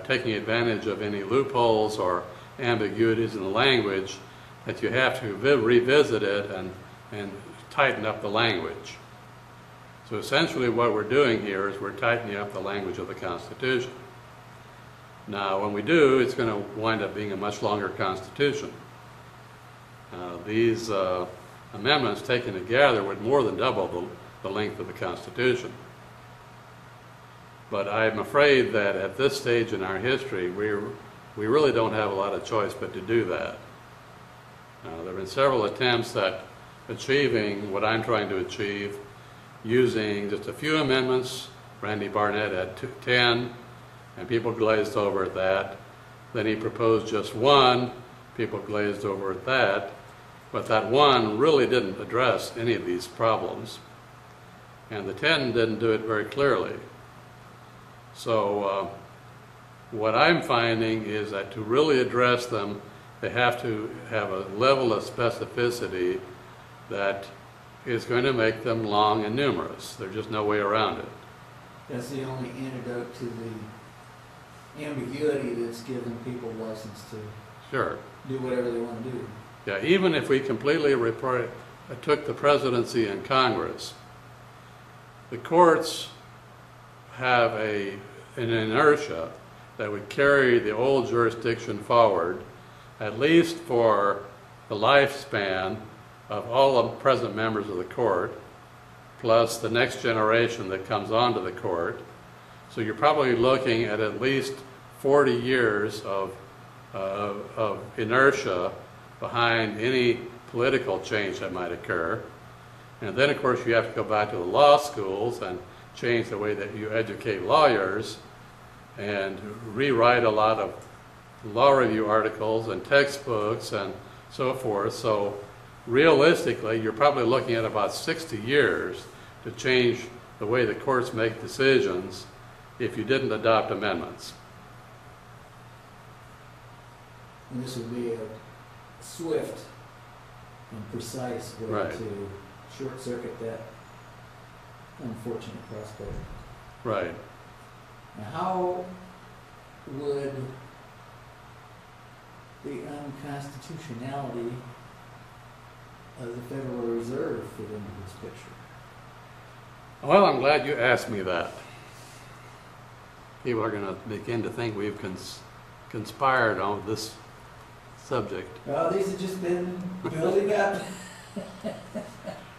taking advantage of any loopholes or ambiguities in the language, that you have to revisit it and tighten up the language. So essentially what we're doing here is we're tightening up the language of the Constitution. Now, when we do, it's going to wind up being a much longer Constitution. These amendments taken together would more than double the length of the Constitution. But I'm afraid that at this stage in our history, we really don't have a lot of choice but to do that. There have been several attempts at achieving what I'm trying to achieve using just a few amendments. Randy Barnett had 10, and people glazed over at that. Then he proposed just one. People glazed over at that. But that one really didn't address any of these problems. And the 10 didn't do it very clearly. So what I'm finding is that to really address them, they have to have a level of specificity that is going to make them long and numerous. There's just no way around it. That's the only antidote to the ambiguity that's given people license to Sure. do whatever they want to do. Yeah, even if we completely took the presidency and Congress, the courts have an inertia that would carry the old jurisdiction forward, at least for the lifespan of all the present members of the court, plus the next generation that comes onto the court. So you're probably looking at least 40 years of inertia behind any political change that might occur. And then, of course, you have to go back to the law schools and change the way that you educate lawyers and rewrite a lot of law review articles and textbooks and so forth. So realistically, you're probably looking at about 60 years to change the way the courts make decisions if you didn't adopt amendments. And this would be a swift and precise way Right. to short circuit that unfortunate prospect. Right. Now, how would the unconstitutionality of the Federal Reserve fit into this picture? Well, I'm glad you asked me that. People are going to begin to think we've conspired on this subject. Well, these have just been building up.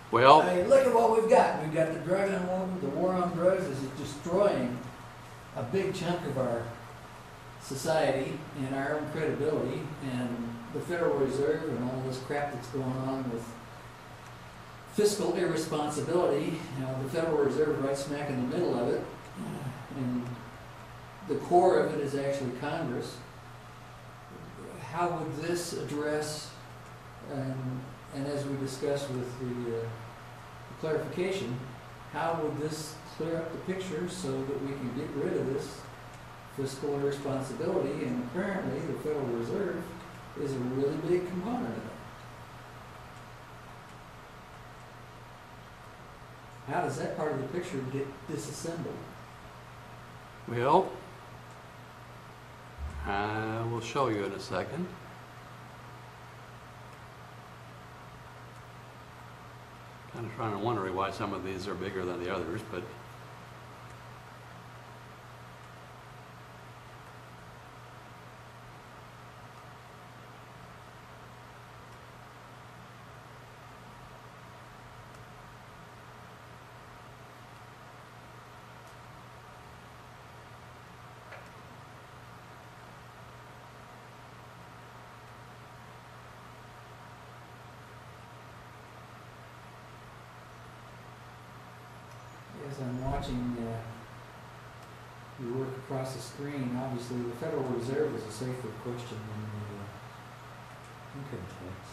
Well, I mean, look at what we've got. We've got the drug on war. The war on drugs is destroying a big chunk of our society and our own credibility. And the Federal Reserve and all this crap that's going on with fiscal irresponsibility. You know, the Federal Reserve right smack in the middle of it, and the core of it is actually Congress. How would this address, and as we discussed with the clarification, how would this clear up the picture so that we can get rid of this fiscal irresponsibility? And apparently the Federal Reserve is a really big component of it. How does that part of the picture get disassembled? well, I will show you in a second. Kind of trying to wonder why some of these are bigger than the others, but As I'm watching you work across the screen, obviously the Federal Reserve is a safer question than the income tax.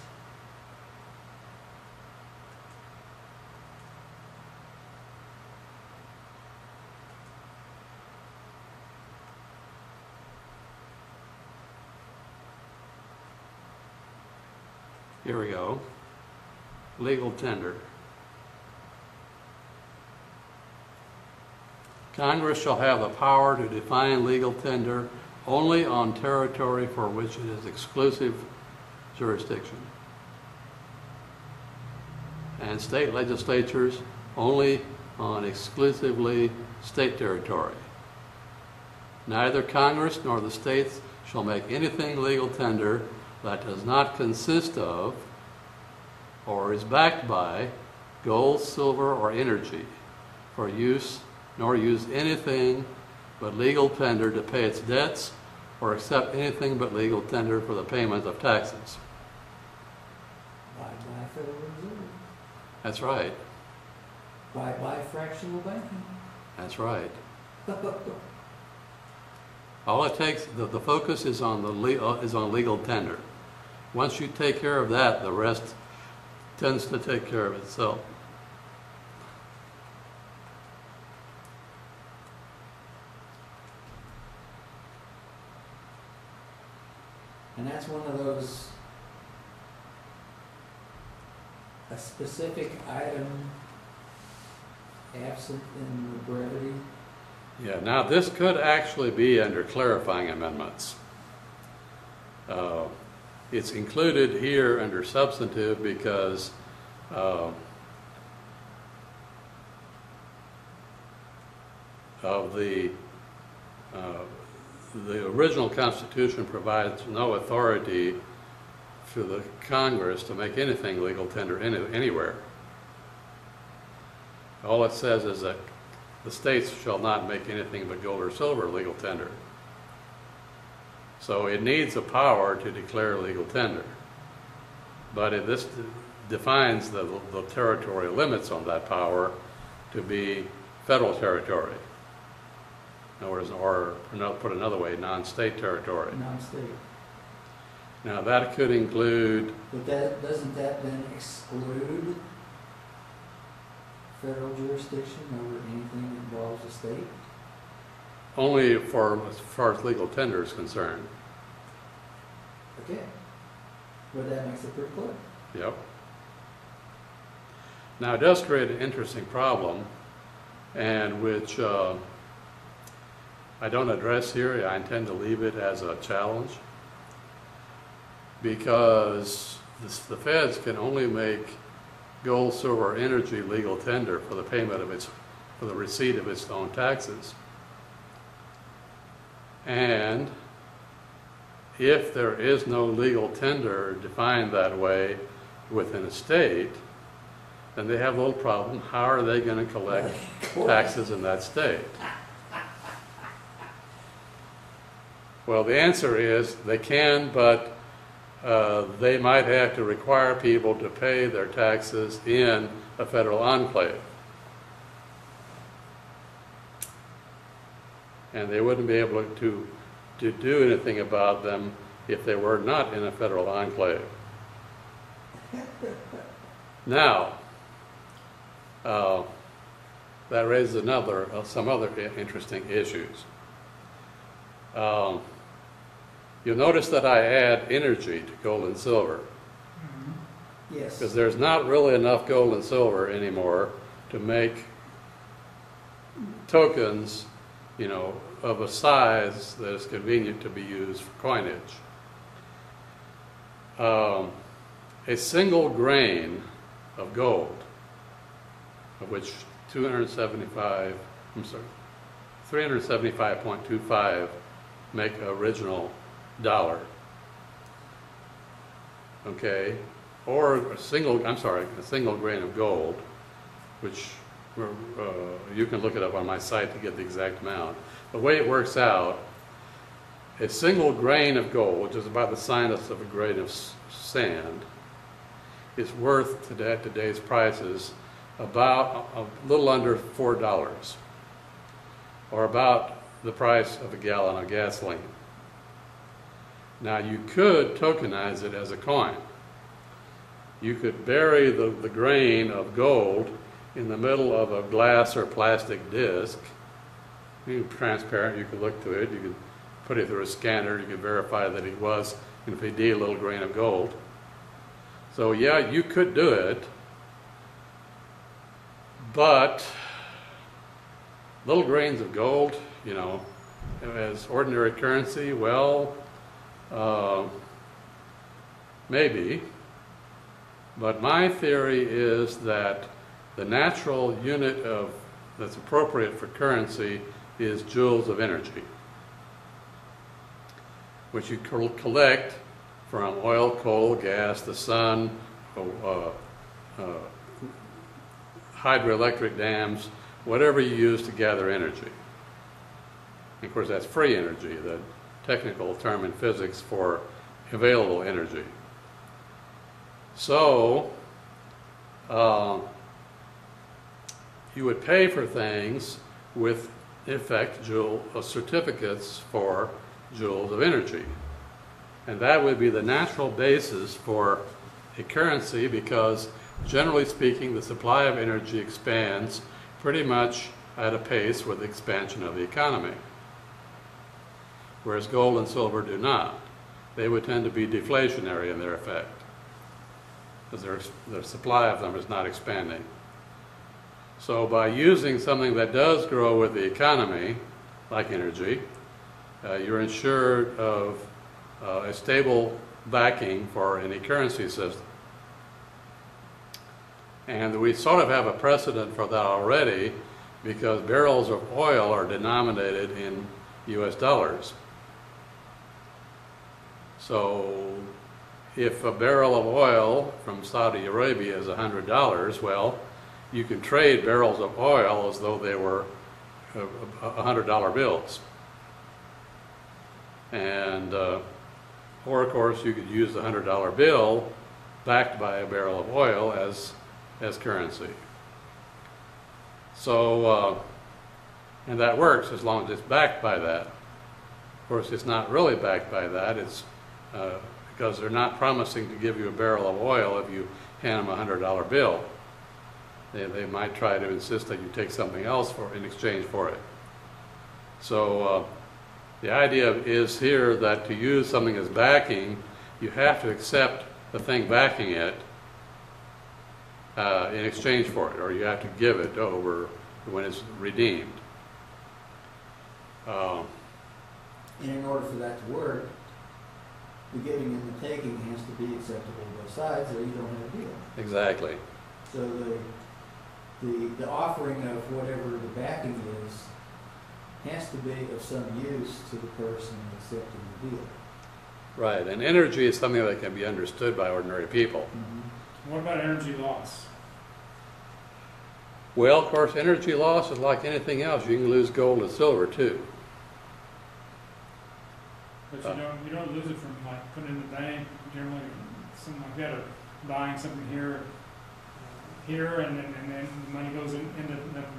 here we go. Legal tender. Congress shall have the power to define legal tender only on territory for which it is exclusive jurisdiction. And state legislatures only on exclusively state territory. Neither Congress nor the states shall make anything legal tender that does not consist of or is backed by gold, silver, or energy for use, nor use anything but legal tender to pay its debts, or accept anything but legal tender for the payment of taxes. By Federal Reserve. That's right. By fractional banking. That's right. All it takes, the focus is on legal tender. Once you take care of that, the rest tends to take care of itself. And that's one of those, a specific item absent in the brevity Yeah, now this could actually be under clarifying amendments. It's included here under substantive because of the original Constitution provides no authority for the Congress to make anything legal tender anywhere. All it says is that the states shall not make anything but gold or silver legal tender. So it needs a power to declare legal tender. But this defines the territorial limits on that power to be federal territory. In other words, or put another way, non-state territory. Non-state. Now that could include, But doesn't that then exclude federal jurisdiction over anything that involves a state? only for as far as legal tender is concerned. Okay. Well, that makes it pretty clear. Yep. Now it does create an interesting problem, and which I don't address here. I intend to leave it as a challenge, because the feds can only make gold, silver, energy legal tender for the payment of for the receipt of its own taxes. And if there is no legal tender defined that way within a state, then they have a little problem. How are they going to collect taxes in that state? Well, the answer is they can, but they might have to require people to pay their taxes in a federal enclave. And they wouldn't be able to do anything about them if they were not in a federal enclave. Now, that raises some other interesting issues. You'll notice that I add energy to gold and silver. Mm-hmm. Yes. Because there's not really enough gold and silver anymore to make tokens, of a size that is convenient to be used for coinage. A single grain of gold, of which 375.25 make an original dollar. Okay, or a single grain of gold, which you can look it up on my site to get the exact amount. The way it works out, a single grain of gold, which is about the size of a grain of sand, is worth today's prices about a little under $4, or about the price of a gallon of gasoline. Now you could tokenize it as a coin. You could bury the grain of gold in the middle of a glass or plastic disc. Transparent, you could look through it, you could put it through a scanner, you could verify that it was, indeed, a little grain of gold. So yeah, you could do it, but little grains of gold, as ordinary currency, well, maybe. But my theory is that the natural unit that's appropriate for currency is joules of energy, which you collect from oil, coal, gas, the sun, hydroelectric dams, whatever you use to gather energy. And of course, that's free energy, the technical term in physics for available energy. So, you would pay for things with, in effect, certificates for joules of energy. And that would be the natural basis for a currency, because generally speaking, the supply of energy expands pretty much at a pace with the expansion of the economy, whereas gold and silver do not. They would tend to be deflationary in their effect, because their supply of them is not expanding. So by using something that does grow with the economy, like energy, you're ensured of a stable backing for any currency system. And we sort of have a precedent for that already because barrels of oil are denominated in US dollars. So if a barrel of oil from Saudi Arabia is $100, well, you can trade barrels of oil as though they were $100 bills. And, or of course, you could use the $100 bill backed by a barrel of oil as currency. So, and that works as long as it's backed by that. Of course, it's not really backed by that. It's because they're not promising to give you a barrel of oil if you hand them a $100 bill. They might try to insist that you take something else in exchange for it. So the idea is here that to use something as backing, you have to accept the thing backing it in exchange for it, or you have to give it over when it's redeemed. And in order for that to work, the giving and the taking has to be acceptable to both sides, or you don't have a deal. Exactly. So the offering of whatever the backing is has to be of some use to the person accepting the deal. Right, and energy is something that can be understood by ordinary people. Mm-hmm. What about energy loss? Well, of course, energy loss is like anything else. You can lose gold and silver too. But you don't lose it from like putting it in the bank, generally something like that, or buying something here, and then the money goes into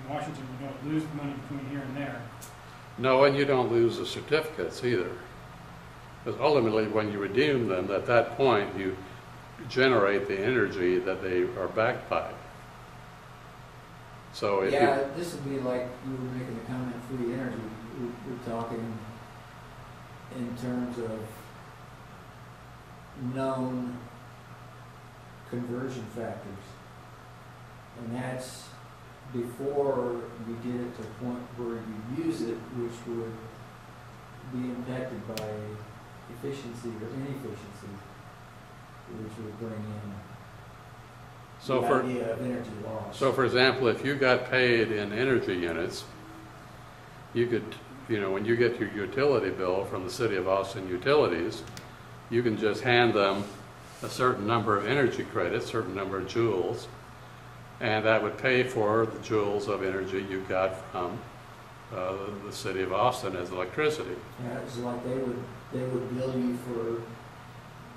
Washington. You don't lose the money between here and there. No, and you don't lose the certificates either. Because ultimately, when you redeem them, at that point, you generate the energy that they are backed by. So if this would be like you were making a comment, free energy. We're talking in terms of known conversion factors. And that's before you get it to a point where you use it, which would be impacted by efficiency or inefficiency, which would bring in the idea of energy loss. So for example, if you got paid in energy units, you could, when you get your utility bill from the City of Austin Utilities, you can just hand them a certain number of energy credits, certain number of joules, and that would pay for the joules of energy you got from the City of Austin as electricity. Yeah, it's like they would bill you for...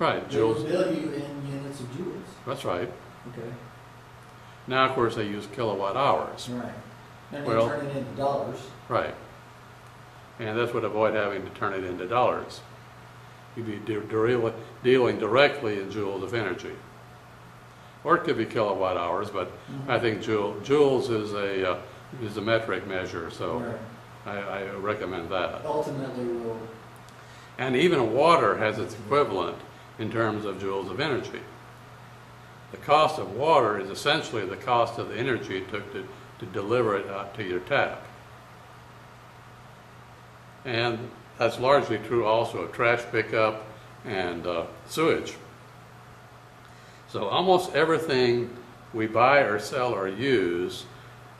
Right, They would bill you in units of joules. That's right. Okay. Now, of course, they use kilowatt hours. Right. And they Well, turn it into dollars. Right. And this would avoid having to turn it into dollars. You'd be dealing directly in joules of energy. Or it could be kilowatt hours, but I think joules is a metric measure, so Right. I recommend that. Ultimately, will And even water has its equivalent in terms of joules of energy. The cost of water is essentially the cost of the energy it took to deliver it out to your tap. And that's largely true also of trash pickup and sewage. So almost everything we buy or sell or use,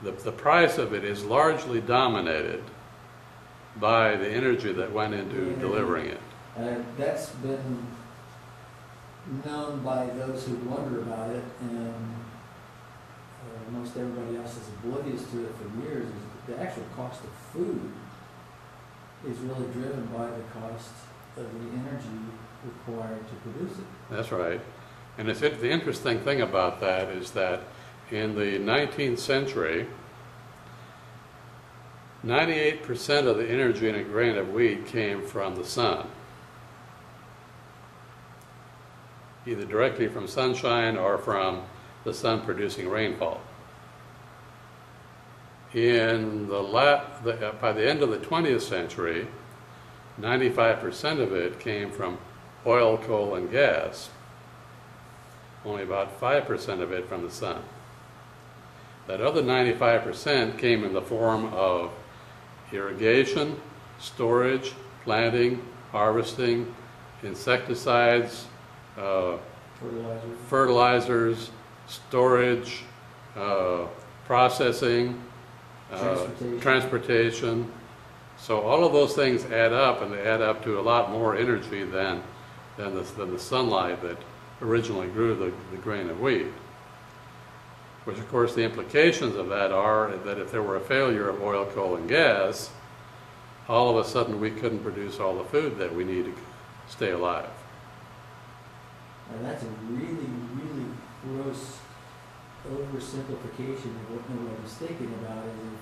the price of it is largely dominated by the energy that went into delivering it. that's been known by those who wonder about it, and most everybody else is oblivious to it for years, is the actual cost of food is really driven by the cost of the energy required to produce it. That's right. And the interesting thing about that is that in the 19th century, 98% of the energy in a grain of wheat came from the sun, either directly from sunshine or from the sun producing rainfall. By the end of the 20th century, 95% of it came from oil, coal, and gas. Only about 5% of it from the sun. That other 95% came in the form of irrigation, storage, planting, harvesting, insecticides, Fertilizer. fertilizers, storage, processing, transportation. So all of those things add up, and they add up to a lot more energy than the sunlight that originally grew the grain of wheat. Which, of course, the implications of that are that if there were a failure of oil, coal, and gas, all of a sudden we couldn't produce all the food that we need to stay alive. And that's a really, really gross oversimplification of what nobody's thinking about is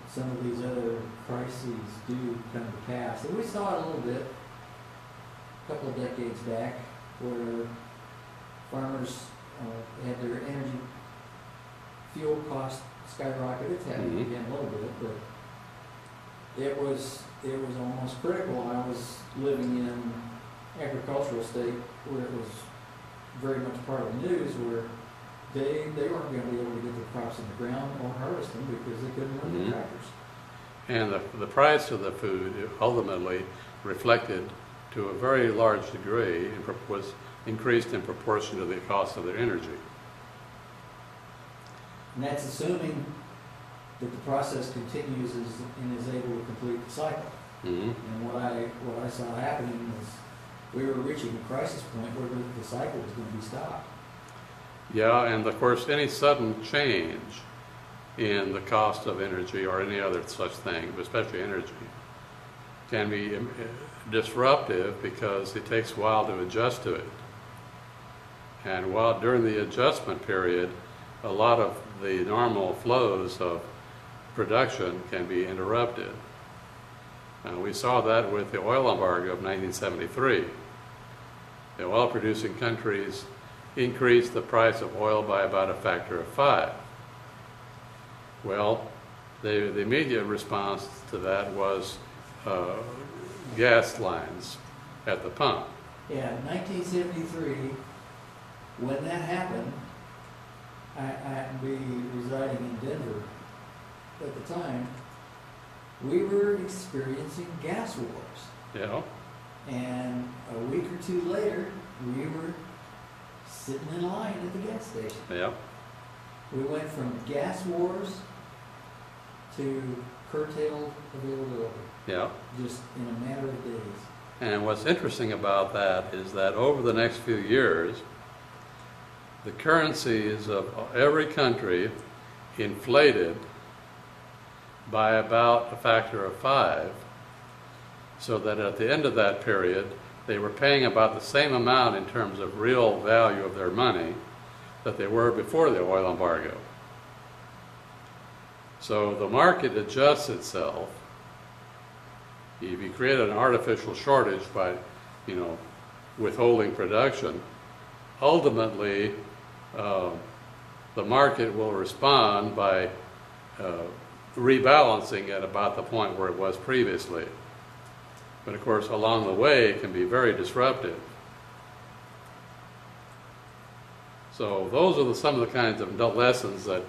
if some of these other crises do come to pass. And we saw it a little bit a couple of decades back where farmers had their energy fuel costs skyrocketed. It's happened again a little bit, but it was almost critical. I was living in agricultural state where it was very much part of the news where they weren't going to be able to get their crops in the ground or harvest them because they couldn't run their tractors. And the price of the food ultimately reflected to a very large degree was increased in proportion to the cost of their energy. And that's assuming that the process continues and is able to complete the cycle. And what I saw happening was we were reaching a crisis point where the cycle was going to be stopped. Yeah, and of course any sudden change in the cost of energy or any other such thing, but especially energy, can be disruptive because it takes a while to adjust to it. And while during the adjustment period, a lot of the normal flows of production can be interrupted. And we saw that with the oil embargo of 1973. The oil-producing countries increased the price of oil by about a factor of 5. Well, the immediate response to that was gas lines at the pump. Yeah, 1973, when that happened, I happened to be residing in Denver at the time. We were experiencing gas wars. Yeah. And a week or two later, we were sitting in line at the gas station. Yeah. We went from gas wars to curtailed availability, Yeah. just in a matter of days. And what's interesting about that is that over the next few years, the currencies of every country inflated by about a factor of 5, so that at the end of that period, they were paying about the same amount in terms of real value of their money that they were before the oil embargo. So the market adjusts itself. If you create an artificial shortage by, withholding production, ultimately the market will respond by rebalancing at about the point where it was previously. But of course, along the way, it can be very disruptive. So those are some of the kinds of lessons that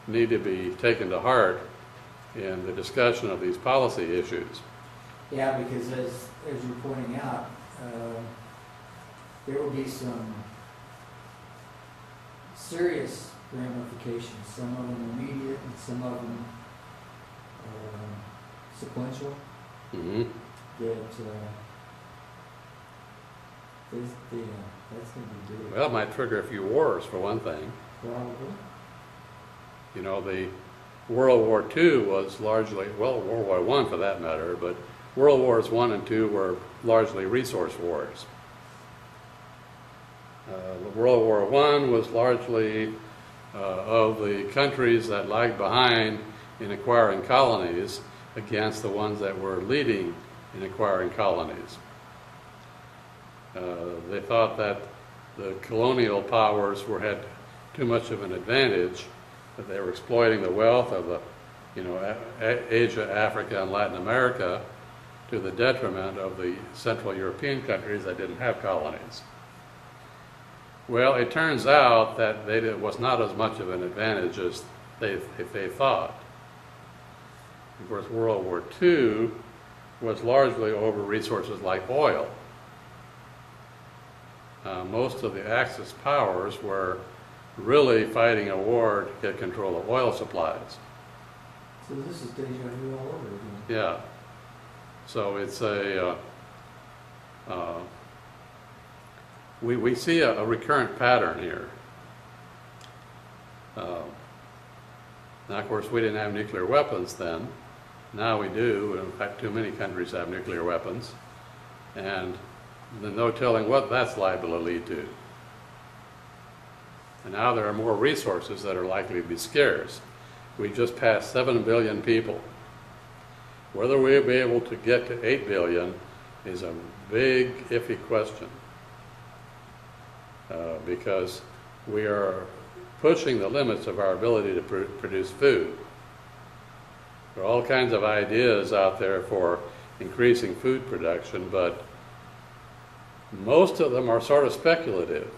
need to be taken to heart in the discussion of these policy issues. Yeah, because as you're pointing out, there will be some serious ramifications, some of them immediate and some of them sequential, that that's going to be big. Well, it might trigger a few wars, for one thing. Probably. The World War II was largely, well, World War I for that matter, but World Wars I and II were largely resource wars. World War I was largely of the countries that lagged behind in acquiring colonies against the ones that were leading in acquiring colonies. They thought that the colonial powers had too much of an advantage, that they were exploiting the wealth of the, Asia, Africa, and Latin America to the detriment of the Central European countries that didn't have colonies. Well, it turns out that it was not as much of an advantage as they thought. Of course, World War II was largely over resources like oil. Most of the Axis powers were really fighting a war to get control of oil supplies. So this is deja vu all over again. Yeah. So it's we see a recurrent pattern here. Now, of course, we didn't have nuclear weapons then. Now we do. In fact, too many countries have nuclear weapons. And there's no telling what that's liable to lead to. And now there are more resources that are likely to be scarce. We just passed 7 billion people. Whether we'll be able to get to 8 billion is a big, iffy question. Because we are pushing the limits of our ability to produce food. There are all kinds of ideas out there for increasing food production, but most of them are sort of speculative.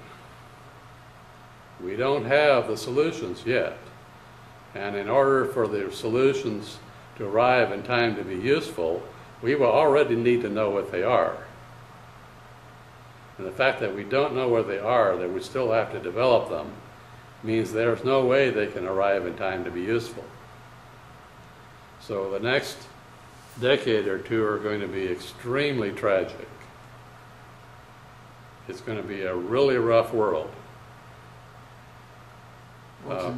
We don't have the solutions yet. And in order for the solutions to arrive in time to be useful, we will already need to know what they are. And the fact that we don't know where they are, that we still have to develop them, means there's no way they can arrive in time to be useful. So the next decade or two are going to be extremely tragic. It's going to be a really rough world. Well,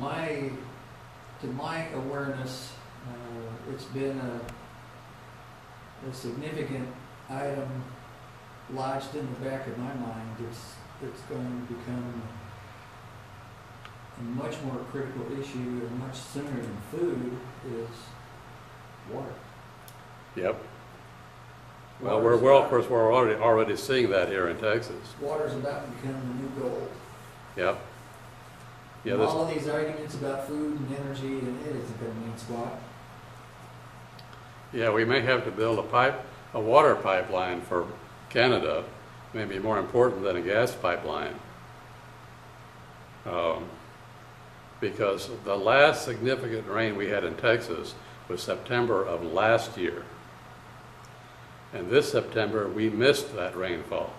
to my awareness, it's been a significant item lodged in the back of my mind. It's going to become a much more critical issue and much sooner than food is water. Yep. Well, of course, we're already seeing that here in Texas. Water's about to become the new gold. Yep. Yeah, And all of these arguments about food and energy, and it isn't going to mean squat. yeah, we may have to build a water pipeline for Canada, maybe more important than a gas pipeline. Because the last significant rain we had in Texas was September of last year. And this September, we missed that rainfall.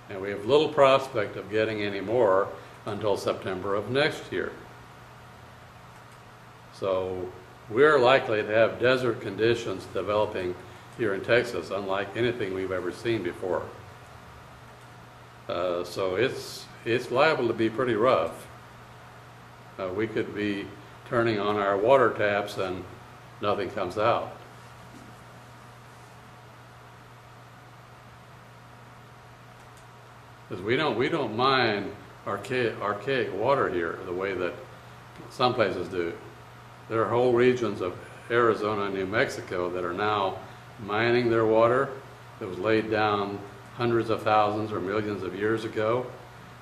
And we have little prospect of getting any more until September of next year. So we're likely to have desert conditions developing here in Texas, unlike anything we've ever seen before. So it's liable to be pretty rough. We could be turning on our water taps and nothing comes out. Because we don't mind archaic water here the way that some places do. There are whole regions of Arizona and New Mexico that are now mining their water that was laid down hundreds of thousands or millions of years ago.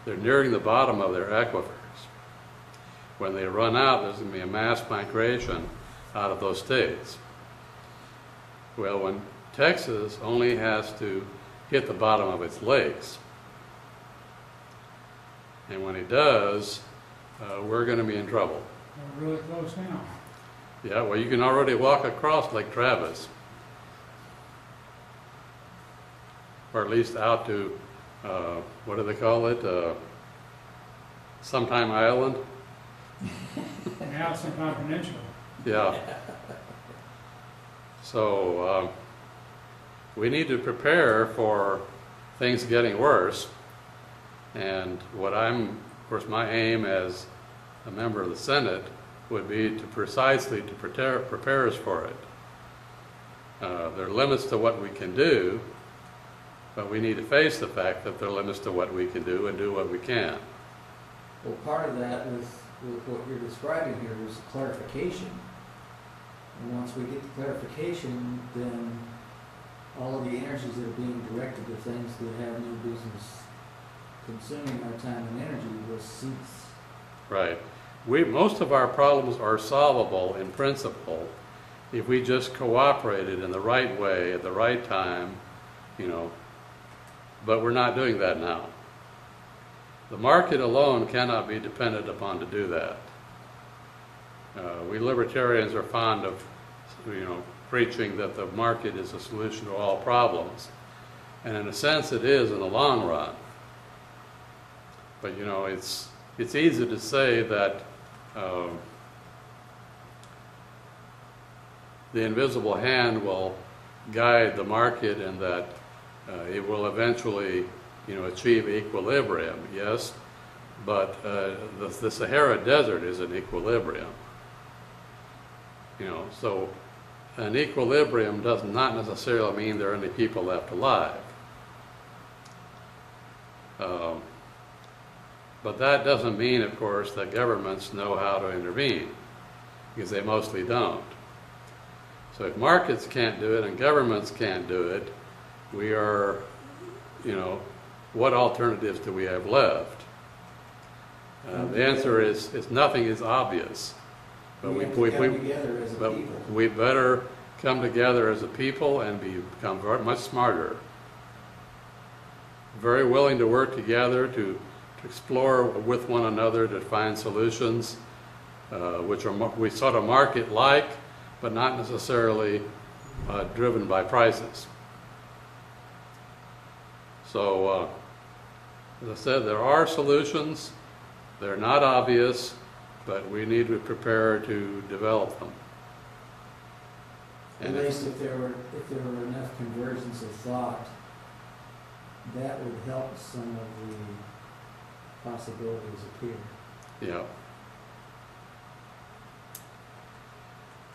They're nearing the bottom of their aquifers. When they run out, there's going to be a mass migration out of those states. Well, when Texas only has to hit the bottom of its lakes, and when it does, we're going to be in trouble. We're really close now. Yeah, well, you can already walk across Lake Travis, or at least out to, what do they call it? Sometime Island? Now Sometime Peninsula. Yeah. So we need to prepare for things getting worse. And of course, my aim as a member of the Senate would be to prepare us for it. There are limits to what we can do, but we need to face the fact that there are limits to what we can do and do what we can. Well, part of that with what you're describing here is clarification. And once we get the clarification, then all of the energies that are being directed to things that have no business consuming our time and energy will cease. Right. Most of our problems are solvable in principle if we just cooperated in the right way at the right time, but we're not doing that now. The market alone cannot be depended upon to do that. We libertarians are fond of, preaching that the market is a solution to all problems. And in a sense it is in the long run. But it's easy to say that the invisible hand will guide the market and that it will eventually achieve equilibrium, yes, but the Sahara Desert is an equilibrium. So an equilibrium does not necessarily mean there are any people left alive. But that doesn't mean, of course, that governments know how to intervene, because they mostly don't. So if markets can't do it and governments can't do it, we are, what alternatives do we have left? The answer is nothing is obvious. But we have to come together as a but people. we better come together as a people and become very much smarter. Very willing to work together to explore with one another to find solutions, which we sort of market-like, but not necessarily driven by prices. So, as I said, there are solutions. They're not obvious, but we need to prepare to develop them. At least if there were enough convergence of thought, that would help some of the possibilities appear. Yeah.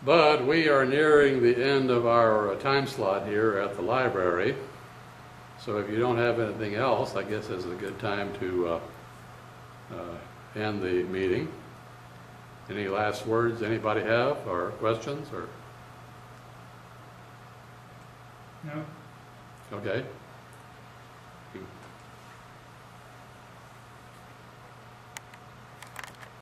But we are nearing the end of our time slot here at the library. So if you don't have anything else, I guess this is a good time to end the meeting. Any last words anybody have, or questions, or? No? Okay. You